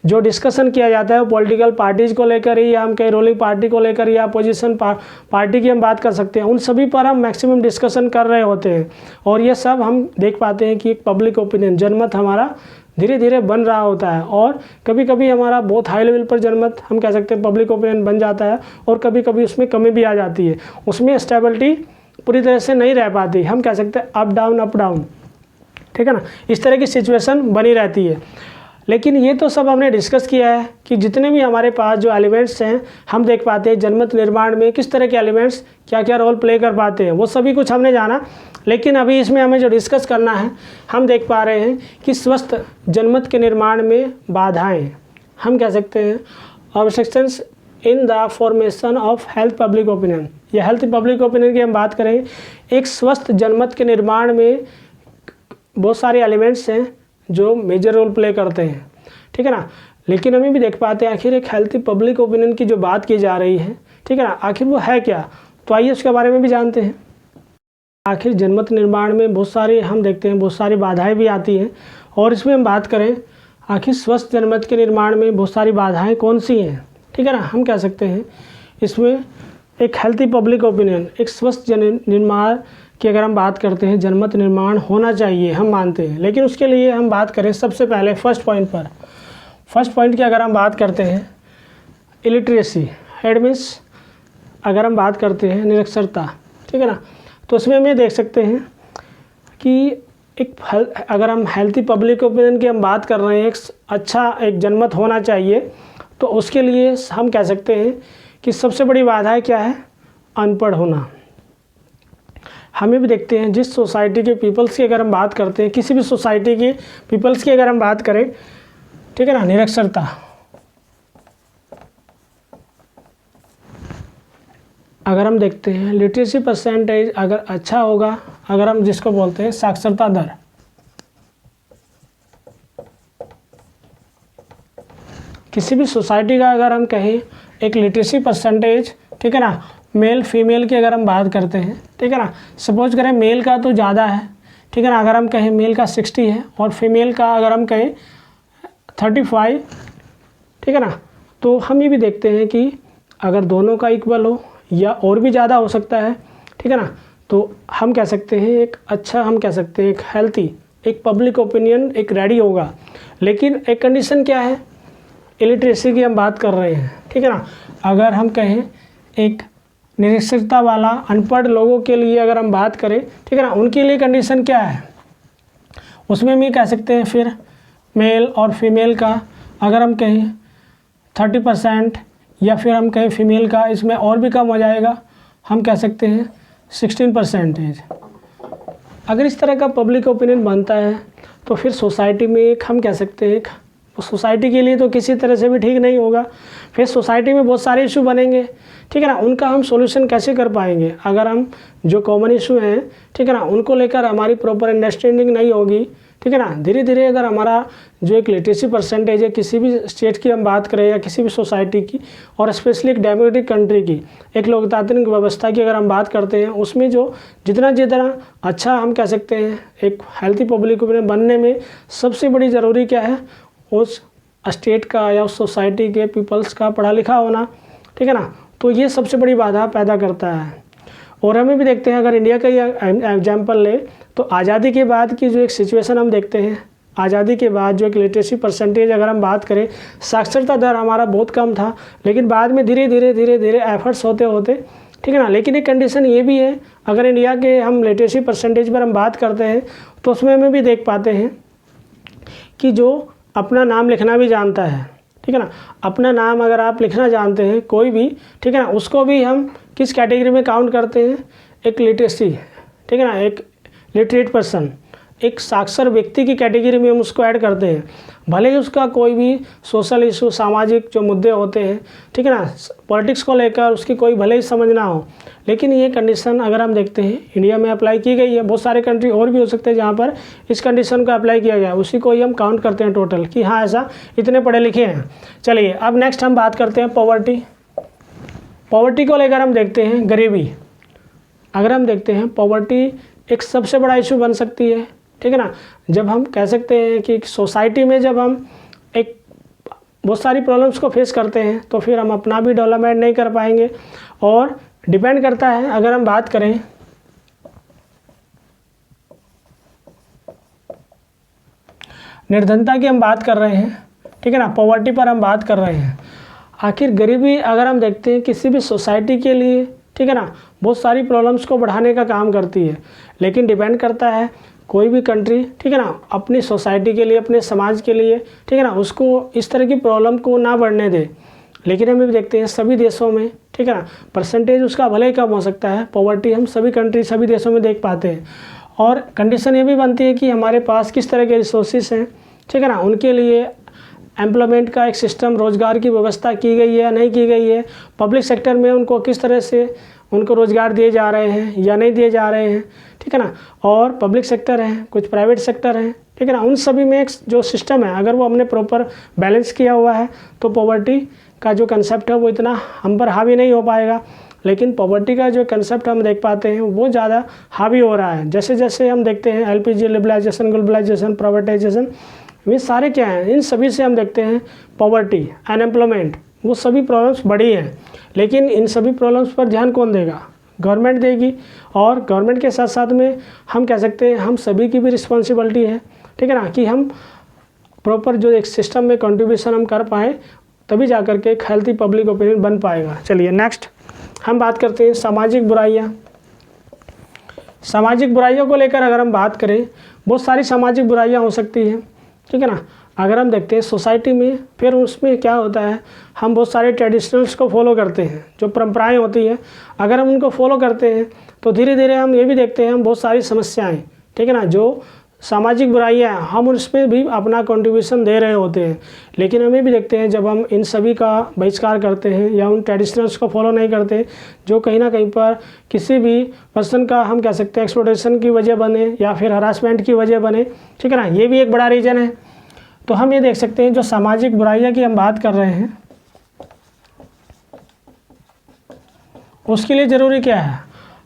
जो डिस्कशन किया जाता है वो पॉलिटिकल पार्टीज़ को लेकर ही, या हम कहीं रूलिंग पार्टी को लेकर, या अपोजिशन पार्टी की हम बात कर सकते हैं, उन सभी पर हम मैक्सिमम डिस्कशन कर रहे होते हैं। और ये सब हम देख पाते हैं कि एक पब्लिक ओपिनियन, जनमत हमारा धीरे धीरे बन रहा होता है। और कभी कभी हमारा बहुत हाई लेवल पर जनमत हम कह सकते हैं पब्लिक ओपिनियन बन जाता है, और कभी कभी उसमें कमी भी आ जाती है, उसमें स्टेबिलिटी पूरी तरह से नहीं रह पाती। हम कह सकते हैं अप डाउन, ठीक है ना, इस तरह की सिचुएशन बनी रहती है। लेकिन ये तो सब हमने डिस्कस किया है कि जितने भी हमारे पास जो एलिमेंट्स हैं हम देख पाते हैं जनमत निर्माण में किस तरह के एलिमेंट्स क्या क्या रोल प्ले कर पाते हैं, वो सभी कुछ हमने जाना। लेकिन अभी इसमें हमें जो डिस्कस करना है, हम देख पा रहे हैं कि स्वस्थ जनमत के निर्माण में बाधाएं, हम कह सकते हैं obstructions in the formation of health public opinion. या हेल्थ पब्लिक ओपिनियन की हम बात करें, एक स्वस्थ जनमत के निर्माण में बहुत सारे एलिमेंट्स हैं जो मेजर रोल प्ले करते हैं, ठीक है ना। लेकिन हम भी देख पाते हैं आखिर एक हेल्थी पब्लिक ओपिनियन की जो बात की जा रही है, ठीक है ना, आखिर वो है क्या। तो आइए उसके बारे में भी जानते हैं। आखिर जनमत निर्माण में बहुत सारी हम देखते हैं बहुत सारी बाधाएं भी आती हैं, और इसमें हम बात करें आखिर स्वस्थ जनमत के निर्माण में बहुत सारी बाधाएं कौन सी हैं, ठीक है ना। हम कह सकते हैं इसमें एक हेल्थी पब्लिक ओपिनियन, एक स्वस्थ निर्माण की अगर हम बात करते हैं, जनमत निर्माण होना चाहिए, हम मानते हैं। लेकिन उसके लिए हम बात करें सबसे पहले फर्स्ट पॉइंट की अगर हम बात करते हैं इलिटरेसी, एड मीन्स अगर हम बात करते हैं निरक्षरता, ठीक है ना, तो उसमें हम ये देख सकते हैं कि अगर हम हेल्थी पब्लिक ओपिनियन की हम बात कर रहे हैं, एक अच्छा एक जनमत होना चाहिए, तो उसके लिए हम कह सकते हैं कि सबसे बड़ी बाधा क्या है, अनपढ़ होना। हमें भी देखते हैं जिस सोसाइटी के पीपल्स की अगर हम बात करते हैं, किसी भी सोसाइटी के पीपल्स की अगर हम बात करें, ठीक है ना, निरक्षरता, अगर हम देखते हैं लिटरेसी परसेंटेज अगर अच्छा होगा, अगर हम जिसको बोलते हैं साक्षरता दर, किसी भी सोसाइटी का अगर हम कहें एक लिटरेसी परसेंटेज, ठीक है ना, मेल फीमेल की अगर हम बात करते हैं, ठीक है ना, सपोज करें मेल का तो ज़्यादा है, ठीक है ना, अगर हम कहें मेल का 60 है और फीमेल का अगर हम कहें 35, ठीक है ना, तो हम ये भी देखते हैं कि अगर दोनों का इक्वल हो या और भी ज़्यादा हो सकता है, ठीक है ना, तो हम कह सकते हैं एक अच्छा, हम कह सकते हैं एक हेल्थी, एक पब्लिक ओपिनियन एक रेडी होगा। लेकिन एक कंडीशन क्या है, इलिटरेसी की हम बात कर रहे हैं, ठीक है ना, अगर हम कहें एक निरक्षरता वाला अनपढ़ लोगों के लिए अगर हम बात करें, ठीक है ना, उनके लिए कंडीशन क्या है, उसमें भी कह सकते हैं फिर मेल और फीमेल का अगर हम कहें 30% या फिर हम कहें फीमेल का इसमें और भी कम हो जाएगा, हम कह सकते हैं 16%। अगर इस तरह का पब्लिक ओपिनियन बनता है तो फिर सोसाइटी में एक हम कह सकते हैं एक सोसाइटी के लिए तो किसी तरह से भी ठीक नहीं होगा। फिर सोसाइटी में बहुत सारे इशू बनेंगे, ठीक है ना, उनका हम सॉल्यूशन कैसे कर पाएंगे अगर हम जो कॉमन इशू हैं, ठीक है ना, उनको लेकर हमारी प्रॉपर अंडरस्टैंडिंग नहीं होगी, ठीक है ना। धीरे धीरे अगर हमारा जो एक लिटरेसी परसेंटेज है किसी भी स्टेट की हम बात करें या किसी भी सोसाइटी की और स्पेशली एक डेमोक्रेटिक कंट्री की, एक लोकतांत्रिक व्यवस्था की अगर हम बात करते हैं, उसमें जो जितना जितना अच्छा हम कह सकते हैं एक हेल्थी पब्लिक ओपिनियन बनने में सबसे बड़ी ज़रूरी क्या है, उस स्टेट का या उस सोसाइटी के पीपल्स का पढ़ा लिखा होना, ठीक है ना। तो ये सबसे बड़ी बाधा पैदा करता है। और हमें भी देखते हैं अगर इंडिया का ये एग्जाम्पल ले तो आज़ादी के बाद की जो एक सिचुएशन हम देखते हैं, आज़ादी के बाद जो एक लिटरेसी परसेंटेज अगर हम बात करें, साक्षरता दर हमारा बहुत कम था, लेकिन बाद में धीरे धीरे एफर्ट्स होते होते, ठीक है ना। लेकिन एक कंडीशन ये भी है, अगर इंडिया के हम लिटरेसी परसेंटेज पर हम बात करते हैं तो उसमें हमें भी देख पाते हैं कि जो अपना नाम लिखना भी जानता है, ठीक है ना, अपना नाम अगर आप लिखना जानते हैं कोई भी, ठीक है ना, उसको भी हम किस कैटेगरी में काउंट करते हैं, एक लिटरेसी, ठीक है ना, एक लिटरेट पर्सन, एक साक्षर व्यक्ति की कैटेगरी में हम उसको ऐड करते हैं। भले ही उसका कोई भी सोशल इशू, सामाजिक जो मुद्दे होते हैं, ठीक है ना, पॉलिटिक्स को लेकर उसकी कोई भले ही समझ ना हो, लेकिन ये कंडीशन अगर हम देखते हैं इंडिया में अप्लाई की गई है। बहुत सारे कंट्री और भी हो सकते हैं जहाँ पर इस कंडीशन को अप्लाई किया गया है, उसी को ही हम काउंट करते हैं टोटल कि हाँ ऐसा इतने पढ़े लिखे हैं। चलिए अब नेक्स्ट हम बात करते हैं पॉवर्टी। पॉवर्टी को लेकर हम देखते हैं गरीबी। अगर हम देखते हैं पॉवर्टी एक सबसे बड़ा इशू बन सकती है, ठीक है ना। जब हम कह सकते हैं कि सोसाइटी में जब हम एक बहुत सारी प्रॉब्लम्स को फेस करते हैं तो फिर हम अपना भी डेवलपमेंट नहीं कर पाएंगे। और डिपेंड करता है अगर हम बात करें निर्धनता की हम बात कर रहे हैं, ठीक है ना, पॉवर्टी पर हम बात कर रहे हैं। आखिर गरीबी अगर हम देखते हैं किसी भी सोसाइटी के लिए, ठीक है ना, बहुत सारी प्रॉब्लम्स को बढ़ाने का काम करती है। लेकिन डिपेंड करता है कोई भी कंट्री, ठीक है ना, अपनी सोसाइटी के लिए, अपने समाज के लिए, ठीक है ना, उसको इस तरह की प्रॉब्लम को ना बढ़ने दे। लेकिन हम भी देखते हैं सभी देशों में, ठीक है ना, परसेंटेज उसका भले ही कम हो सकता है, पॉवर्टी हम सभी कंट्री सभी देशों में देख पाते हैं। और कंडीशन ये भी बनती है कि हमारे पास किस तरह के रिसोर्सेज हैं, ठीक है ना, उनके लिए एम्प्लॉयमेंट का एक सिस्टम, रोज़गार की व्यवस्था की गई है या नहीं की गई है, पब्लिक सेक्टर में उनको किस तरह से उनको रोज़गार दिए जा रहे हैं या नहीं दिए जा रहे हैं, ठीक है ना। और पब्लिक सेक्टर हैं, कुछ प्राइवेट सेक्टर हैं, ठीक है ना, उन सभी में एक जो सिस्टम है अगर वो हमने प्रॉपर बैलेंस किया हुआ है तो पॉवर्टी का जो कंसेप्ट है वो इतना हम पर हावी नहीं हो पाएगा। लेकिन पॉवर्टी का जो कंसेप्ट हम देख पाते हैं वो ज़्यादा हावी हो रहा है। जैसे जैसे हम देखते हैं एलपीजी, लिबरलाइजेशन, ग्लोबलाइजेशन, प्राइवेटाइजेशन, ये सारे क्या हैं, इन सभी से हम देखते हैं पॉवर्टी, अनएम्प्लॉयमेंट, वो सभी प्रॉब्लम्स बड़ी हैं। लेकिन इन सभी प्रॉब्लम्स पर ध्यान कौन देगा, गवर्नमेंट देगी। और गवर्नमेंट के साथ साथ में हम कह सकते हैं हम सभी की भी रिस्पॉन्सिबिलिटी है, ठीक है ना, कि हम प्रॉपर जो एक सिस्टम में कंट्रीब्यूशन हम कर पाएँ, तभी जा कर के एक हेल्थी पब्लिक ओपिनियन बन पाएगा। चलिए नेक्स्ट हम बात करते हैं सामाजिक बुराइयाँ। सामाजिक बुराइयों को लेकर अगर हम बात करें, बहुत सारी सामाजिक बुराइयाँ हो सकती हैं, ठीक है ना। अगर हम देखते हैं सोसाइटी में, फिर उसमें क्या होता है, हम बहुत सारे ट्रेडिशनल्स को फॉलो करते हैं, जो परंपराएं होती हैं, अगर हम उनको फॉलो करते हैं तो धीरे धीरे हम ये भी देखते हैं हम बहुत सारी समस्याएं, ठीक है ना, जो सामाजिक बुराइयां हम उसमें भी अपना कंट्रीब्यूशन दे रहे होते हैं। लेकिन हमें भी देखते हैं जब हम इन सभी का बहिष्कार करते हैं या उन ट्रेडिशनल्स को फॉलो नहीं करते, जो कहीं ना कहीं पर किसी भी पर्सन का हम कह सकते हैं एक्सप्लॉयटेशन की वजह बने या फिर हरासमेंट की वजह बने, ठीक है ना, ये भी एक बड़ा रीज़न है। तो हम ये देख सकते हैं जो सामाजिक बुराइयां की हम बात कर रहे हैं उसके लिए ज़रूरी क्या है,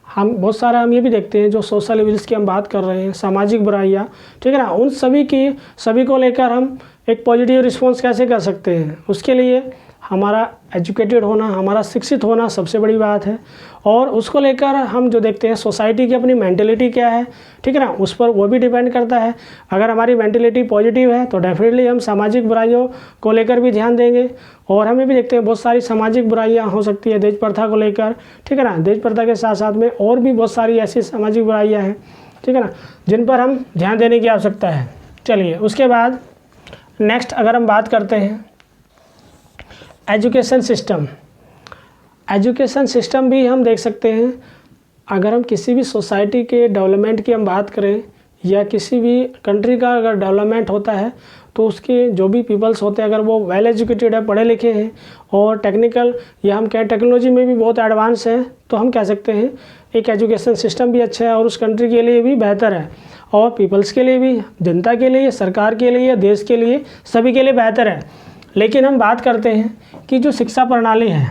हम बहुत सारा हम ये भी देखते हैं जो सोशल इविल्स की हम बात कर रहे हैं, सामाजिक बुराइयाँ, ठीक है ना, उन सभी को लेकर हम एक पॉजिटिव रिस्पॉन्स कैसे कर सकते हैं। उसके लिए हमारा एजुकेटेड होना, हमारा शिक्षित होना सबसे बड़ी बात है। और उसको लेकर हम जो देखते हैं सोसाइटी की अपनी मेंटेलिटी क्या है, ठीक है ना, उस पर वो भी डिपेंड करता है। अगर हमारी मेंटेलिटी पॉजिटिव है तो डेफिनेटली हम सामाजिक बुराइयों को लेकर भी ध्यान देंगे। और हमें भी देखते हैं बहुत सारी सामाजिक बुराइयाँ हो सकती है दहेज प्रथा को लेकर, ठीक है ना, दहेज प्रथा के साथ साथ में और भी बहुत सारी ऐसी सामाजिक बुराइयाँ हैं, ठीक है ना, जिन पर हम ध्यान देने की आवश्यकता है। चलिए उसके बाद नेक्स्ट अगर हम बात करते हैं एजुकेशन सिस्टम। एजुकेशन सिस्टम भी हम देख सकते हैं, अगर हम किसी भी सोसाइटी के डेवलपमेंट की हम बात करें या किसी भी कंट्री का अगर डेवलपमेंट होता है तो उसके जो भी पीपल्स होते हैं अगर वो वेल एजुकेटेड है, पढ़े लिखे हैं और टेक्निकल या हम कहें टेक्नोलॉजी में भी बहुत एडवांस है, तो हम कह सकते हैं एक एजुकेशन सिस्टम भी अच्छा है और उस कंट्री के लिए भी बेहतर है और पीपल्स के लिए भी, जनता के लिए, सरकार के लिए, देश के लिए, सभी के लिए बेहतर है। लेकिन हम बात करते हैं कि जो शिक्षा प्रणाली है,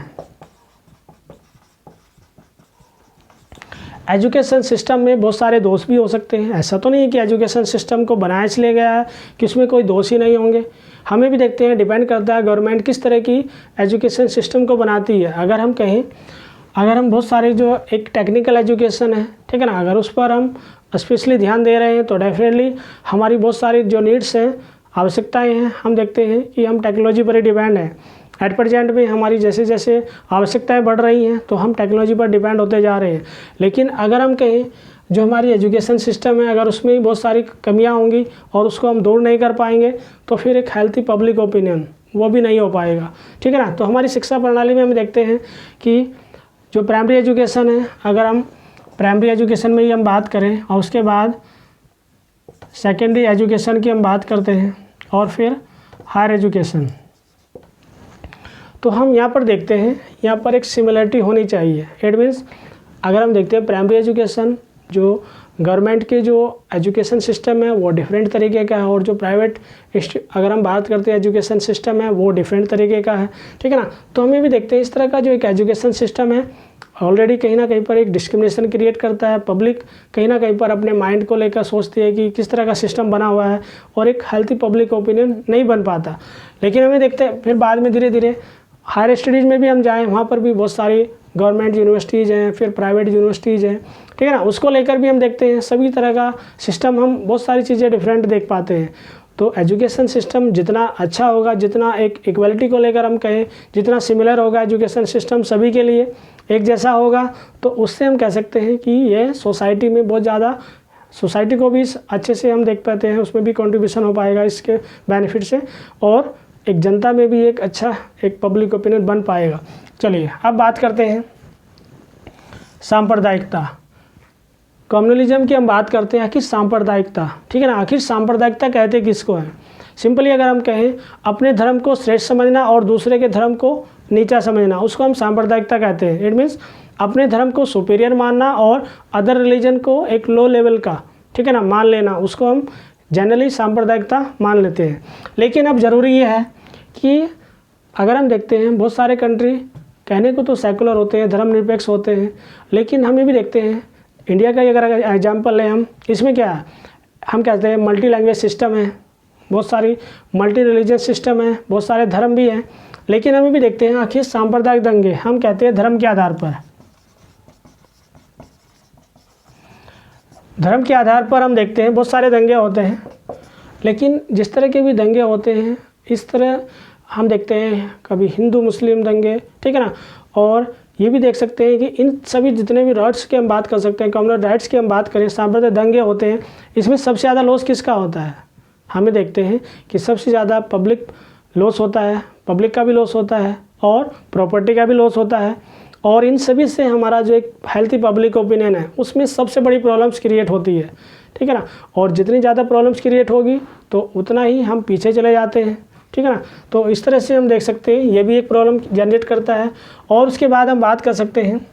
एजुकेशन सिस्टम में बहुत सारे दोष भी हो सकते हैं। ऐसा तो नहीं है कि एजुकेशन सिस्टम को बनाया इसलिए गया है कि उसमें कोई दोष ही नहीं होंगे। हमें भी देखते हैं, डिपेंड करता है गवर्नमेंट किस तरह की एजुकेशन सिस्टम को बनाती है। अगर हम कहें, अगर हम बहुत सारे जो एक टेक्निकल एजुकेशन है, ठीक है ना, अगर उस पर हम स्पेशली ध्यान दे रहे हैं तो डेफिनेटली हमारी बहुत सारी जो नीड्स हैं, आवश्यकताएं हैं, हम देखते हैं कि हम टेक्नोलॉजी पर ही डिपेंड है। एट प्रेजेंट में हमारी जैसे जैसे आवश्यकताएं बढ़ रही हैं तो हम टेक्नोलॉजी पर डिपेंड होते जा रहे हैं। लेकिन अगर हम कहें जो हमारी एजुकेशन सिस्टम है, अगर उसमें भी बहुत सारी कमियां होंगी और उसको हम दूर नहीं कर पाएंगे तो फिर एक हेल्थी पब्लिक ओपिनियन वो भी नहीं हो पाएगा, ठीक है ना। तो हमारी शिक्षा प्रणाली में हम देखते हैं कि जो प्राइमरी एजुकेशन है, अगर हम प्राइमरी एजुकेशन में ही हम बात करें और उसके बाद सेकेंडरी एजुकेशन की हम बात करते हैं और फिर हायर एजुकेशन, तो हम यहाँ पर देखते हैं यहाँ पर एक सिमिलरिटी होनी चाहिए। इट मीन्स अगर हम देखते हैं प्राइमरी एजुकेशन जो गवर्नमेंट के जो एजुकेशन सिस्टम है वो डिफरेंट तरीके का है और जो प्राइवेट अगर हम बात करते हैं एजुकेशन सिस्टम है वो डिफरेंट तरीके का है, ठीक है ना। तो हमें भी देखते हैं इस तरह का जो एक एजुकेशन सिस्टम है ऑलरेडी कहीं ना कहीं पर एक डिस्क्रिमिनेशन क्रिएट करता है। पब्लिक कहीं ना कहीं पर अपने माइंड को लेकर सोचती है कि किस तरह का सिस्टम बना हुआ है और एक हेल्थी पब्लिक ओपिनियन नहीं बन पाता। लेकिन हमें देखते हैं फिर बाद में धीरे धीरे हायर स्टडीज़ में भी हम जाएँ, वहाँ पर भी बहुत सारी गवर्नमेंट यूनिवर्सिटीज़ हैं, फिर प्राइवेट यूनिवर्सिटीज़ हैं, ठीक है ना, उसको लेकर भी हम देखते हैं सभी तरह का सिस्टम, हम बहुत सारी चीज़ें डिफरेंट देख पाते हैं। तो एजुकेशन सिस्टम जितना अच्छा होगा, जितना एक इक्वलिटी को लेकर हम कहें, जितना सिमिलर होगा एजुकेशन सिस्टम सभी के लिए एक जैसा होगा, तो उससे हम कह सकते हैं कि ये सोसाइटी में बहुत ज़्यादा, सोसाइटी को भी अच्छे से हम देख पाते हैं, उसमें भी कंट्रीब्यूशन हो पाएगा इसके बेनिफिट से और एक जनता में भी एक अच्छा एक पब्लिक ओपिनियन बन पाएगा। चलिए अब बात करते हैं सांप्रदायिकता, कम्युनलिज्म की हम बात करते हैं। आखिर सांप्रदायिकता, ठीक है ना, आखिर सांप्रदायिकता कहते किसको है। सिंपली अगर हम कहें अपने धर्म को श्रेष्ठ समझना और दूसरे के धर्म को नीचा समझना, उसको हम सांप्रदायिकता कहते हैं। इट मीन्स अपने धर्म को सुपीरियर मानना और अदर रिलीजन को एक लो लेवल का, ठीक है ना, मान लेना, उसको हम जनरली सांप्रदायिकता मान लेते हैं। लेकिन अब ज़रूरी ये है कि अगर हम देखते हैं बहुत सारे कंट्री कहने को तो सेकुलर होते हैं, धर्मनिरपेक्ष होते हैं, लेकिन हम ये भी देखते हैं इंडिया का अगर एग्जाम्पल लें हम, इसमें क्या है, हम कहते हैं मल्टी लैंग्वेज सिस्टम है, बहुत सारी मल्टी रिलीजियस सिस्टम है, बहुत सारे धर्म भी हैं। लेकिन हम ये भी देखते हैं आखिर सांप्रदायिक दंगे हम कहते हैं धर्म के आधार पर, धर्म के आधार पर हम देखते हैं बहुत सारे दंगे होते हैं। लेकिन जिस तरह के भी दंगे होते हैं इस तरह हम देखते हैं कभी हिंदू मुस्लिम दंगे, ठीक है ना, और ये भी देख सकते हैं कि इन सभी जितने भी राइट्स की हम बात कर सकते हैं, कम्युनल राइट्स की हम बात करें, सांप्रदायिक दंगे होते हैं, इसमें सबसे ज़्यादा लॉस किसका होता है। हमें देखते हैं कि सबसे ज़्यादा पब्लिक लॉस होता है, पब्लिक का भी लॉस होता है और प्रॉपर्टी का भी लॉस होता है। और इन सभी से हमारा जो एक हेल्थी पब्लिक ओपिनियन है उसमें सबसे बड़ी प्रॉब्लम्स क्रिएट होती है, ठीक है ना। और जितनी ज़्यादा प्रॉब्लम्स क्रिएट होगी तो उतना ही हम पीछे चले जाते हैं, ठीक है ना। तो इस तरह से हम देख सकते हैं ये भी एक प्रॉब्लम जनरेट करता है। और उसके बाद हम बात कर सकते हैं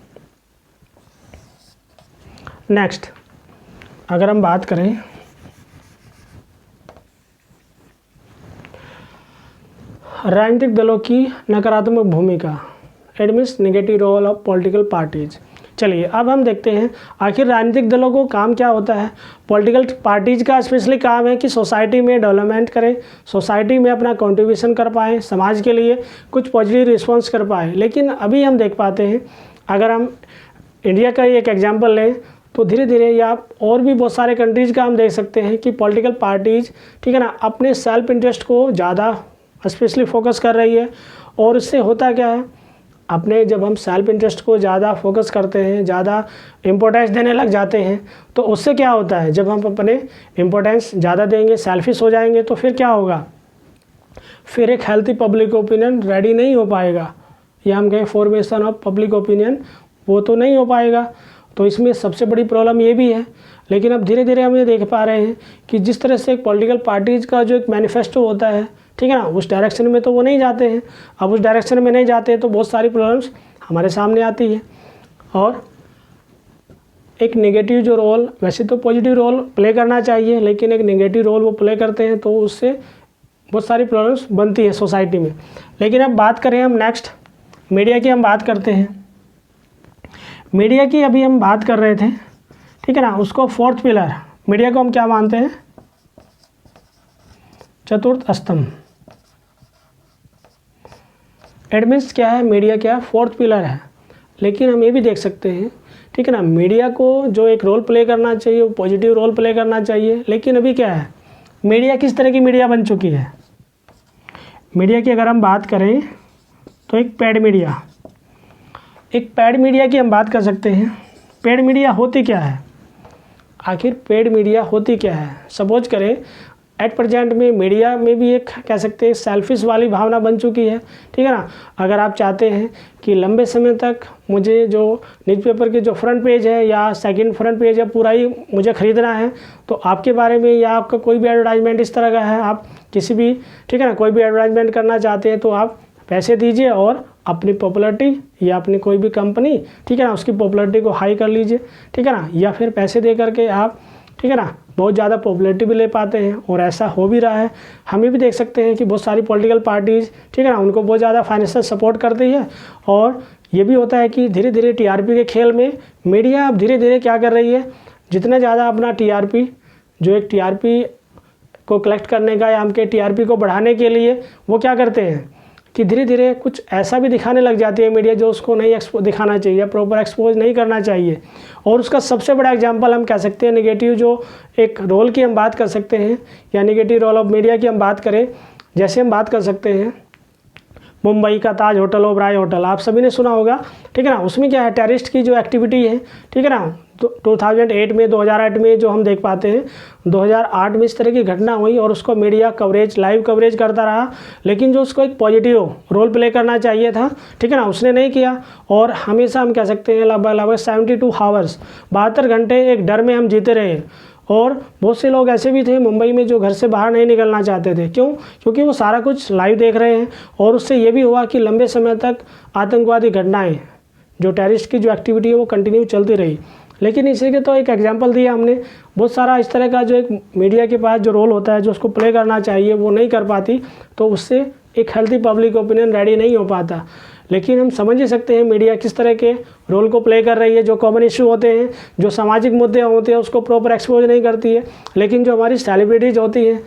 नेक्स्ट, अगर हम बात करें राजनीतिक दलों की नकारात्मक भूमिका। It means negative role of political parties. चलिए अब हम देखते हैं आखिर राजनीतिक दलों को काम क्या होता है। पॉलिटिकल पार्टीज का स्पेशली काम है कि सोसाइटी में डेवलपमेंट करें, सोसाइटी में अपना कंट्रीब्यूशन कर पाएँ, समाज के लिए कुछ पॉजिटिव रिस्पॉन्स कर पाएँ। लेकिन अभी हम देख पाते हैं, अगर हम इंडिया का एक एग्जाम्पल लें तो धीरे धीरे या और भी बहुत सारे कंट्रीज़ का हम देख सकते हैं कि पॉलिटिकल पार्टीज, ठीक है ना, अपने सेल्फ इंटरेस्ट को ज़्यादा स्पेशली फोकस कर रही है। और इससे होता क्या है, अपने जब हम सेल्फ इंटरेस्ट को ज़्यादा फोकस करते हैं, ज़्यादा इम्पोर्टेंस देने लग जाते हैं, तो उससे क्या होता है, जब हम अपने इम्पोर्टेंस ज़्यादा देंगे, सेल्फिश हो जाएंगे, तो फिर क्या होगा, फिर एक हेल्थी पब्लिक ओपिनियन रेडी नहीं हो पाएगा, या हम कहें फॉर्मेशन ऑफ पब्लिक ओपिनियन, वो तो नहीं हो पाएगा। तो इसमें सबसे बड़ी प्रॉब्लम ये भी है। लेकिन अब धीरे धीरे हम ये देख पा रहे हैं कि जिस तरह से एक पॉलिटिकल पार्टीज़ का जो एक मैनिफेस्टो होता है, ठीक है ना, उस डायरेक्शन में तो वो नहीं जाते हैं। अब उस डायरेक्शन में नहीं जाते तो बहुत सारी प्रॉब्लम्स हमारे सामने आती है। और एक नेगेटिव जो रोल, वैसे तो पॉजिटिव रोल प्ले करना चाहिए, लेकिन एक नेगेटिव रोल वो प्ले करते हैं, तो उससे बहुत सारी प्रॉब्लम्स बनती है सोसाइटी में। लेकिन अब बात करें हम नेक्स्ट मीडिया की, हम बात करते हैं मीडिया की। अभी हम बात कर रहे थे, ठीक है ना, उसको फोर्थ पिलर, मीडिया को हम क्या मानते हैं, चतुर्थ स्तंभ। इट मीन्स क्या है, मीडिया क्या है, फोर्थ पिलर है। लेकिन हम ये भी देख सकते हैं, ठीक है ना, मीडिया को जो एक रोल प्ले करना चाहिए वो पॉजिटिव रोल प्ले करना चाहिए। लेकिन अभी क्या है, मीडिया किस तरह की मीडिया बन चुकी है। मीडिया की अगर हम बात करें तो एक पेड मीडिया, एक पेड मीडिया की हम बात कर सकते हैं। पेड मीडिया होती क्या है, आखिर पेड मीडिया होती क्या है। सपोज करें एट प्रेजेंट में मीडिया में भी एक कह सकते हैं सेल्फिश वाली भावना बन चुकी है, ठीक है ना। अगर आप चाहते हैं कि लंबे समय तक मुझे जो न्यूज़पेपर के जो फ्रंट पेज है या सेकंड फ्रंट पेज है पूरा ही मुझे ख़रीदना है, तो आपके बारे में या आपका कोई भी एडवर्टाइजमेंट इस तरह का है, आप किसी भी, ठीक है ना, कोई भी एडवर्टाइजमेंट करना चाहते हैं तो आप पैसे दीजिए और अपनी पॉपुलैरिटी या अपनी कोई भी कंपनी, ठीक है ना, उसकी पॉपुलैरिटी को हाई कर लीजिए, ठीक है ना, या फिर पैसे दे करके आप, ठीक है ना, बहुत ज़्यादा पॉपुलैरिटी भी ले पाते हैं। और ऐसा हो भी रहा है। हम ये भी देख सकते हैं कि बहुत सारी पॉलिटिकल पार्टीज़, ठीक है ना, उनको बहुत ज़्यादा फाइनेंशियल सपोर्ट करती है। और ये भी होता है कि धीरे धीरे टीआरपी के खेल में मीडिया अब धीरे धीरे क्या कर रही है, जितना ज़्यादा अपना टीआरपी, जो एक टीआरपी को कलेक्ट करने का या हमके टीआरपी को बढ़ाने के लिए वो क्या करते हैं कि धीरे धीरे कुछ ऐसा भी दिखाने लग जाती है मीडिया जो उसको नहीं दिखाना चाहिए, प्रॉपर एक्सपोज नहीं करना चाहिए। और उसका सबसे बड़ा एग्जांपल हम कह सकते हैं नेगेटिव जो एक रोल की हम बात कर सकते हैं, या नेगेटिव रोल ऑफ मीडिया की हम बात करें, जैसे हम बात कर सकते हैं मुंबई का ताज होटल, ओबराय होटल, आप सभी ने सुना होगा, ठीक है ना। उसमें क्या है, टेररिस्ट की जो एक्टिविटी है, ठीक है ना, तो 2008 में 2008 में जो हम देख पाते हैं 2008 में इस तरह की घटना हुई और उसको मीडिया कवरेज, लाइव कवरेज करता रहा। लेकिन जो उसको एक पॉजिटिव रोल प्ले करना चाहिए था, ठीक है ना, उसने नहीं किया। और हमेशा हम कह सकते हैं लगभग 72 आवर्स, 72 घंटे एक डर में हम जीते रहे। और बहुत से लोग ऐसे भी थे मुंबई में जो घर से बाहर नहीं निकलना चाहते थे। क्यों? क्योंकि वो सारा कुछ लाइव देख रहे हैं। और उससे ये भी हुआ कि लंबे समय तक आतंकवादी घटनाएं, जो टेररिस्ट की जो एक्टिविटी है वो कंटिन्यू चलती रही। लेकिन इसी के तो एक एग्जांपल दिया हमने, बहुत सारा इस तरह का जो एक मीडिया के पास जो रोल होता है जो उसको प्ले करना चाहिए वो नहीं कर पाती, तो उससे एक हेल्थी पब्लिक ओपिनियन रेडी नहीं हो पाता। लेकिन हम समझ ही सकते हैं मीडिया किस तरह के रोल को प्ले कर रही है। जो कॉमन इशू होते हैं, जो सामाजिक मुद्दे होते हैं, उसको प्रॉपर एक्सपोज नहीं करती है। लेकिन जो हमारी सेलिब्रिटीज़ होती हैं,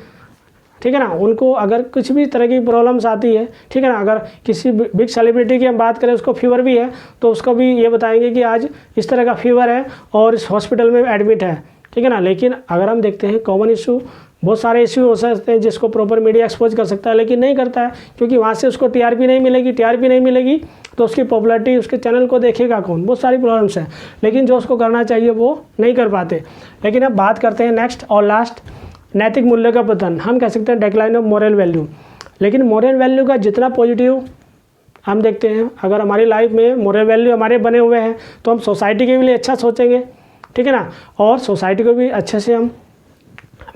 ठीक है ना, उनको अगर कुछ भी तरह की प्रॉब्लम्स आती है, ठीक है ना, अगर किसी बिग सेलिब्रिटी की हम बात करें, उसको फीवर भी है तो उसको भी ये बताएंगे कि आज इस तरह का फीवर है और इस हॉस्पिटल में एडमिट है, ठीक है ना। लेकिन अगर हम देखते हैं कॉमन इशू, बहुत सारे इशू हो सकते हैं जिसको प्रॉपर मीडिया एक्सपोज कर सकता है, लेकिन नहीं करता है, क्योंकि वहाँ से उसको टीआरपी नहीं मिलेगी। टीआरपी नहीं मिलेगी तो उसकी पॉपुलैरिटी, उसके चैनल को देखेगा कौन, बहुत सारी प्रॉब्लम्स हैं। लेकिन जो उसको करना चाहिए वो नहीं कर पाते। लेकिन अब बात करते हैं नेक्स्ट और लास्ट, नैतिक मूल्य का पतन, हम कह सकते हैं डिक्लाइन ऑफ मोरल वैल्यू। लेकिन मोरल वैल्यू का जितना पॉजिटिव हम देखते हैं, अगर हमारी लाइफ में मोरल वैल्यू हमारे बने हुए हैं तो हम सोसाइटी के लिए अच्छा सोचेंगे, ठीक है ना, और सोसाइटी को भी अच्छे से हम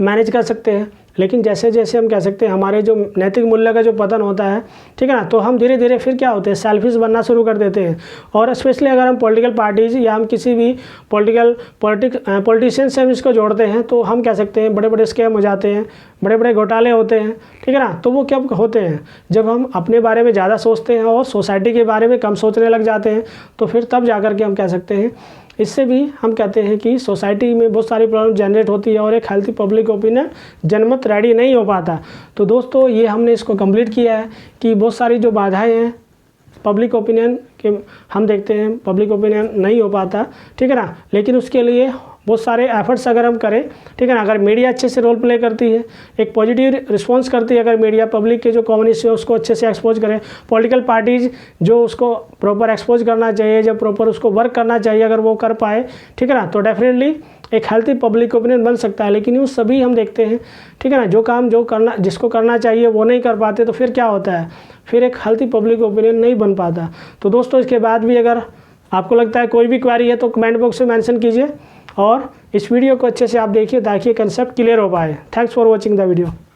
मैनेज कर सकते हैं। लेकिन जैसे जैसे हम कह सकते हैं हमारे जो नैतिक मूल्य का जो पतन होता है, ठीक है ना, तो हम धीरे धीरे फिर क्या होते हैं, सेल्फिश बनना शुरू कर देते हैं। और स्पेशली अगर हम पॉलिटिकल पार्टीज़ या हम किसी भी पॉलिटिशियन से हम इसको जोड़ते हैं तो हम कह सकते हैं बड़े बड़े स्कैम हो जाते हैं, बड़े बड़े घोटाले होते हैं, ठीक है ना। तो वो कब होते हैं, जब हम अपने बारे में ज़्यादा सोचते हैं और सोसाइटी के बारे में कम सोचने लग जाते हैं, तो फिर तब जा कर के हम कह सकते हैं, इससे भी हम कहते हैं कि सोसाइटी में बहुत सारी प्रॉब्लम जनरेट होती है और एक हेल्थी पब्लिक ओपिनियन जनमत रेडी नहीं हो पाता। तो दोस्तों ये हमने इसको कंप्लीट किया है कि बहुत सारी जो बाधाएं हैं पब्लिक ओपिनियन के, हम देखते हैं पब्लिक ओपिनियन नहीं हो पाता, ठीक है ना। लेकिन उसके लिए बहुत सारे एफर्ट्स अगर हम करें, ठीक है ना, अगर मीडिया अच्छे से रोल प्ले करती है, एक पॉजिटिव रिस्पांस करती है, अगर मीडिया पब्लिक के जो कॉमन इश्यू है उसको अच्छे से एक्सपोज करे, पॉलिटिकल पार्टीज़ जो उसको प्रॉपर एक्सपोज करना चाहिए, जब प्रॉपर उसको वर्क करना चाहिए, अगर वो कर पाए, ठीक है ना, तो डेफिनेटली एक हेल्थी पब्लिक ओपिनियन बन सकता है। लेकिन वो सभी हम देखते हैं, ठीक है ना, जो काम जो करना जिसको करना चाहिए वो नहीं कर पाते, तो फिर क्या होता है, फिर एक हेल्थी पब्लिक ओपिनियन नहीं बन पाता। तो दोस्तों इसके बाद भी अगर आपको लगता है कोई भी क्वेरी है तो कमेंट बॉक्स में मेंशन कीजिए और इस वीडियो को अच्छे से आप देखिए ताकि कंसेप्ट क्लियर हो पाए। Thanks for watching the video.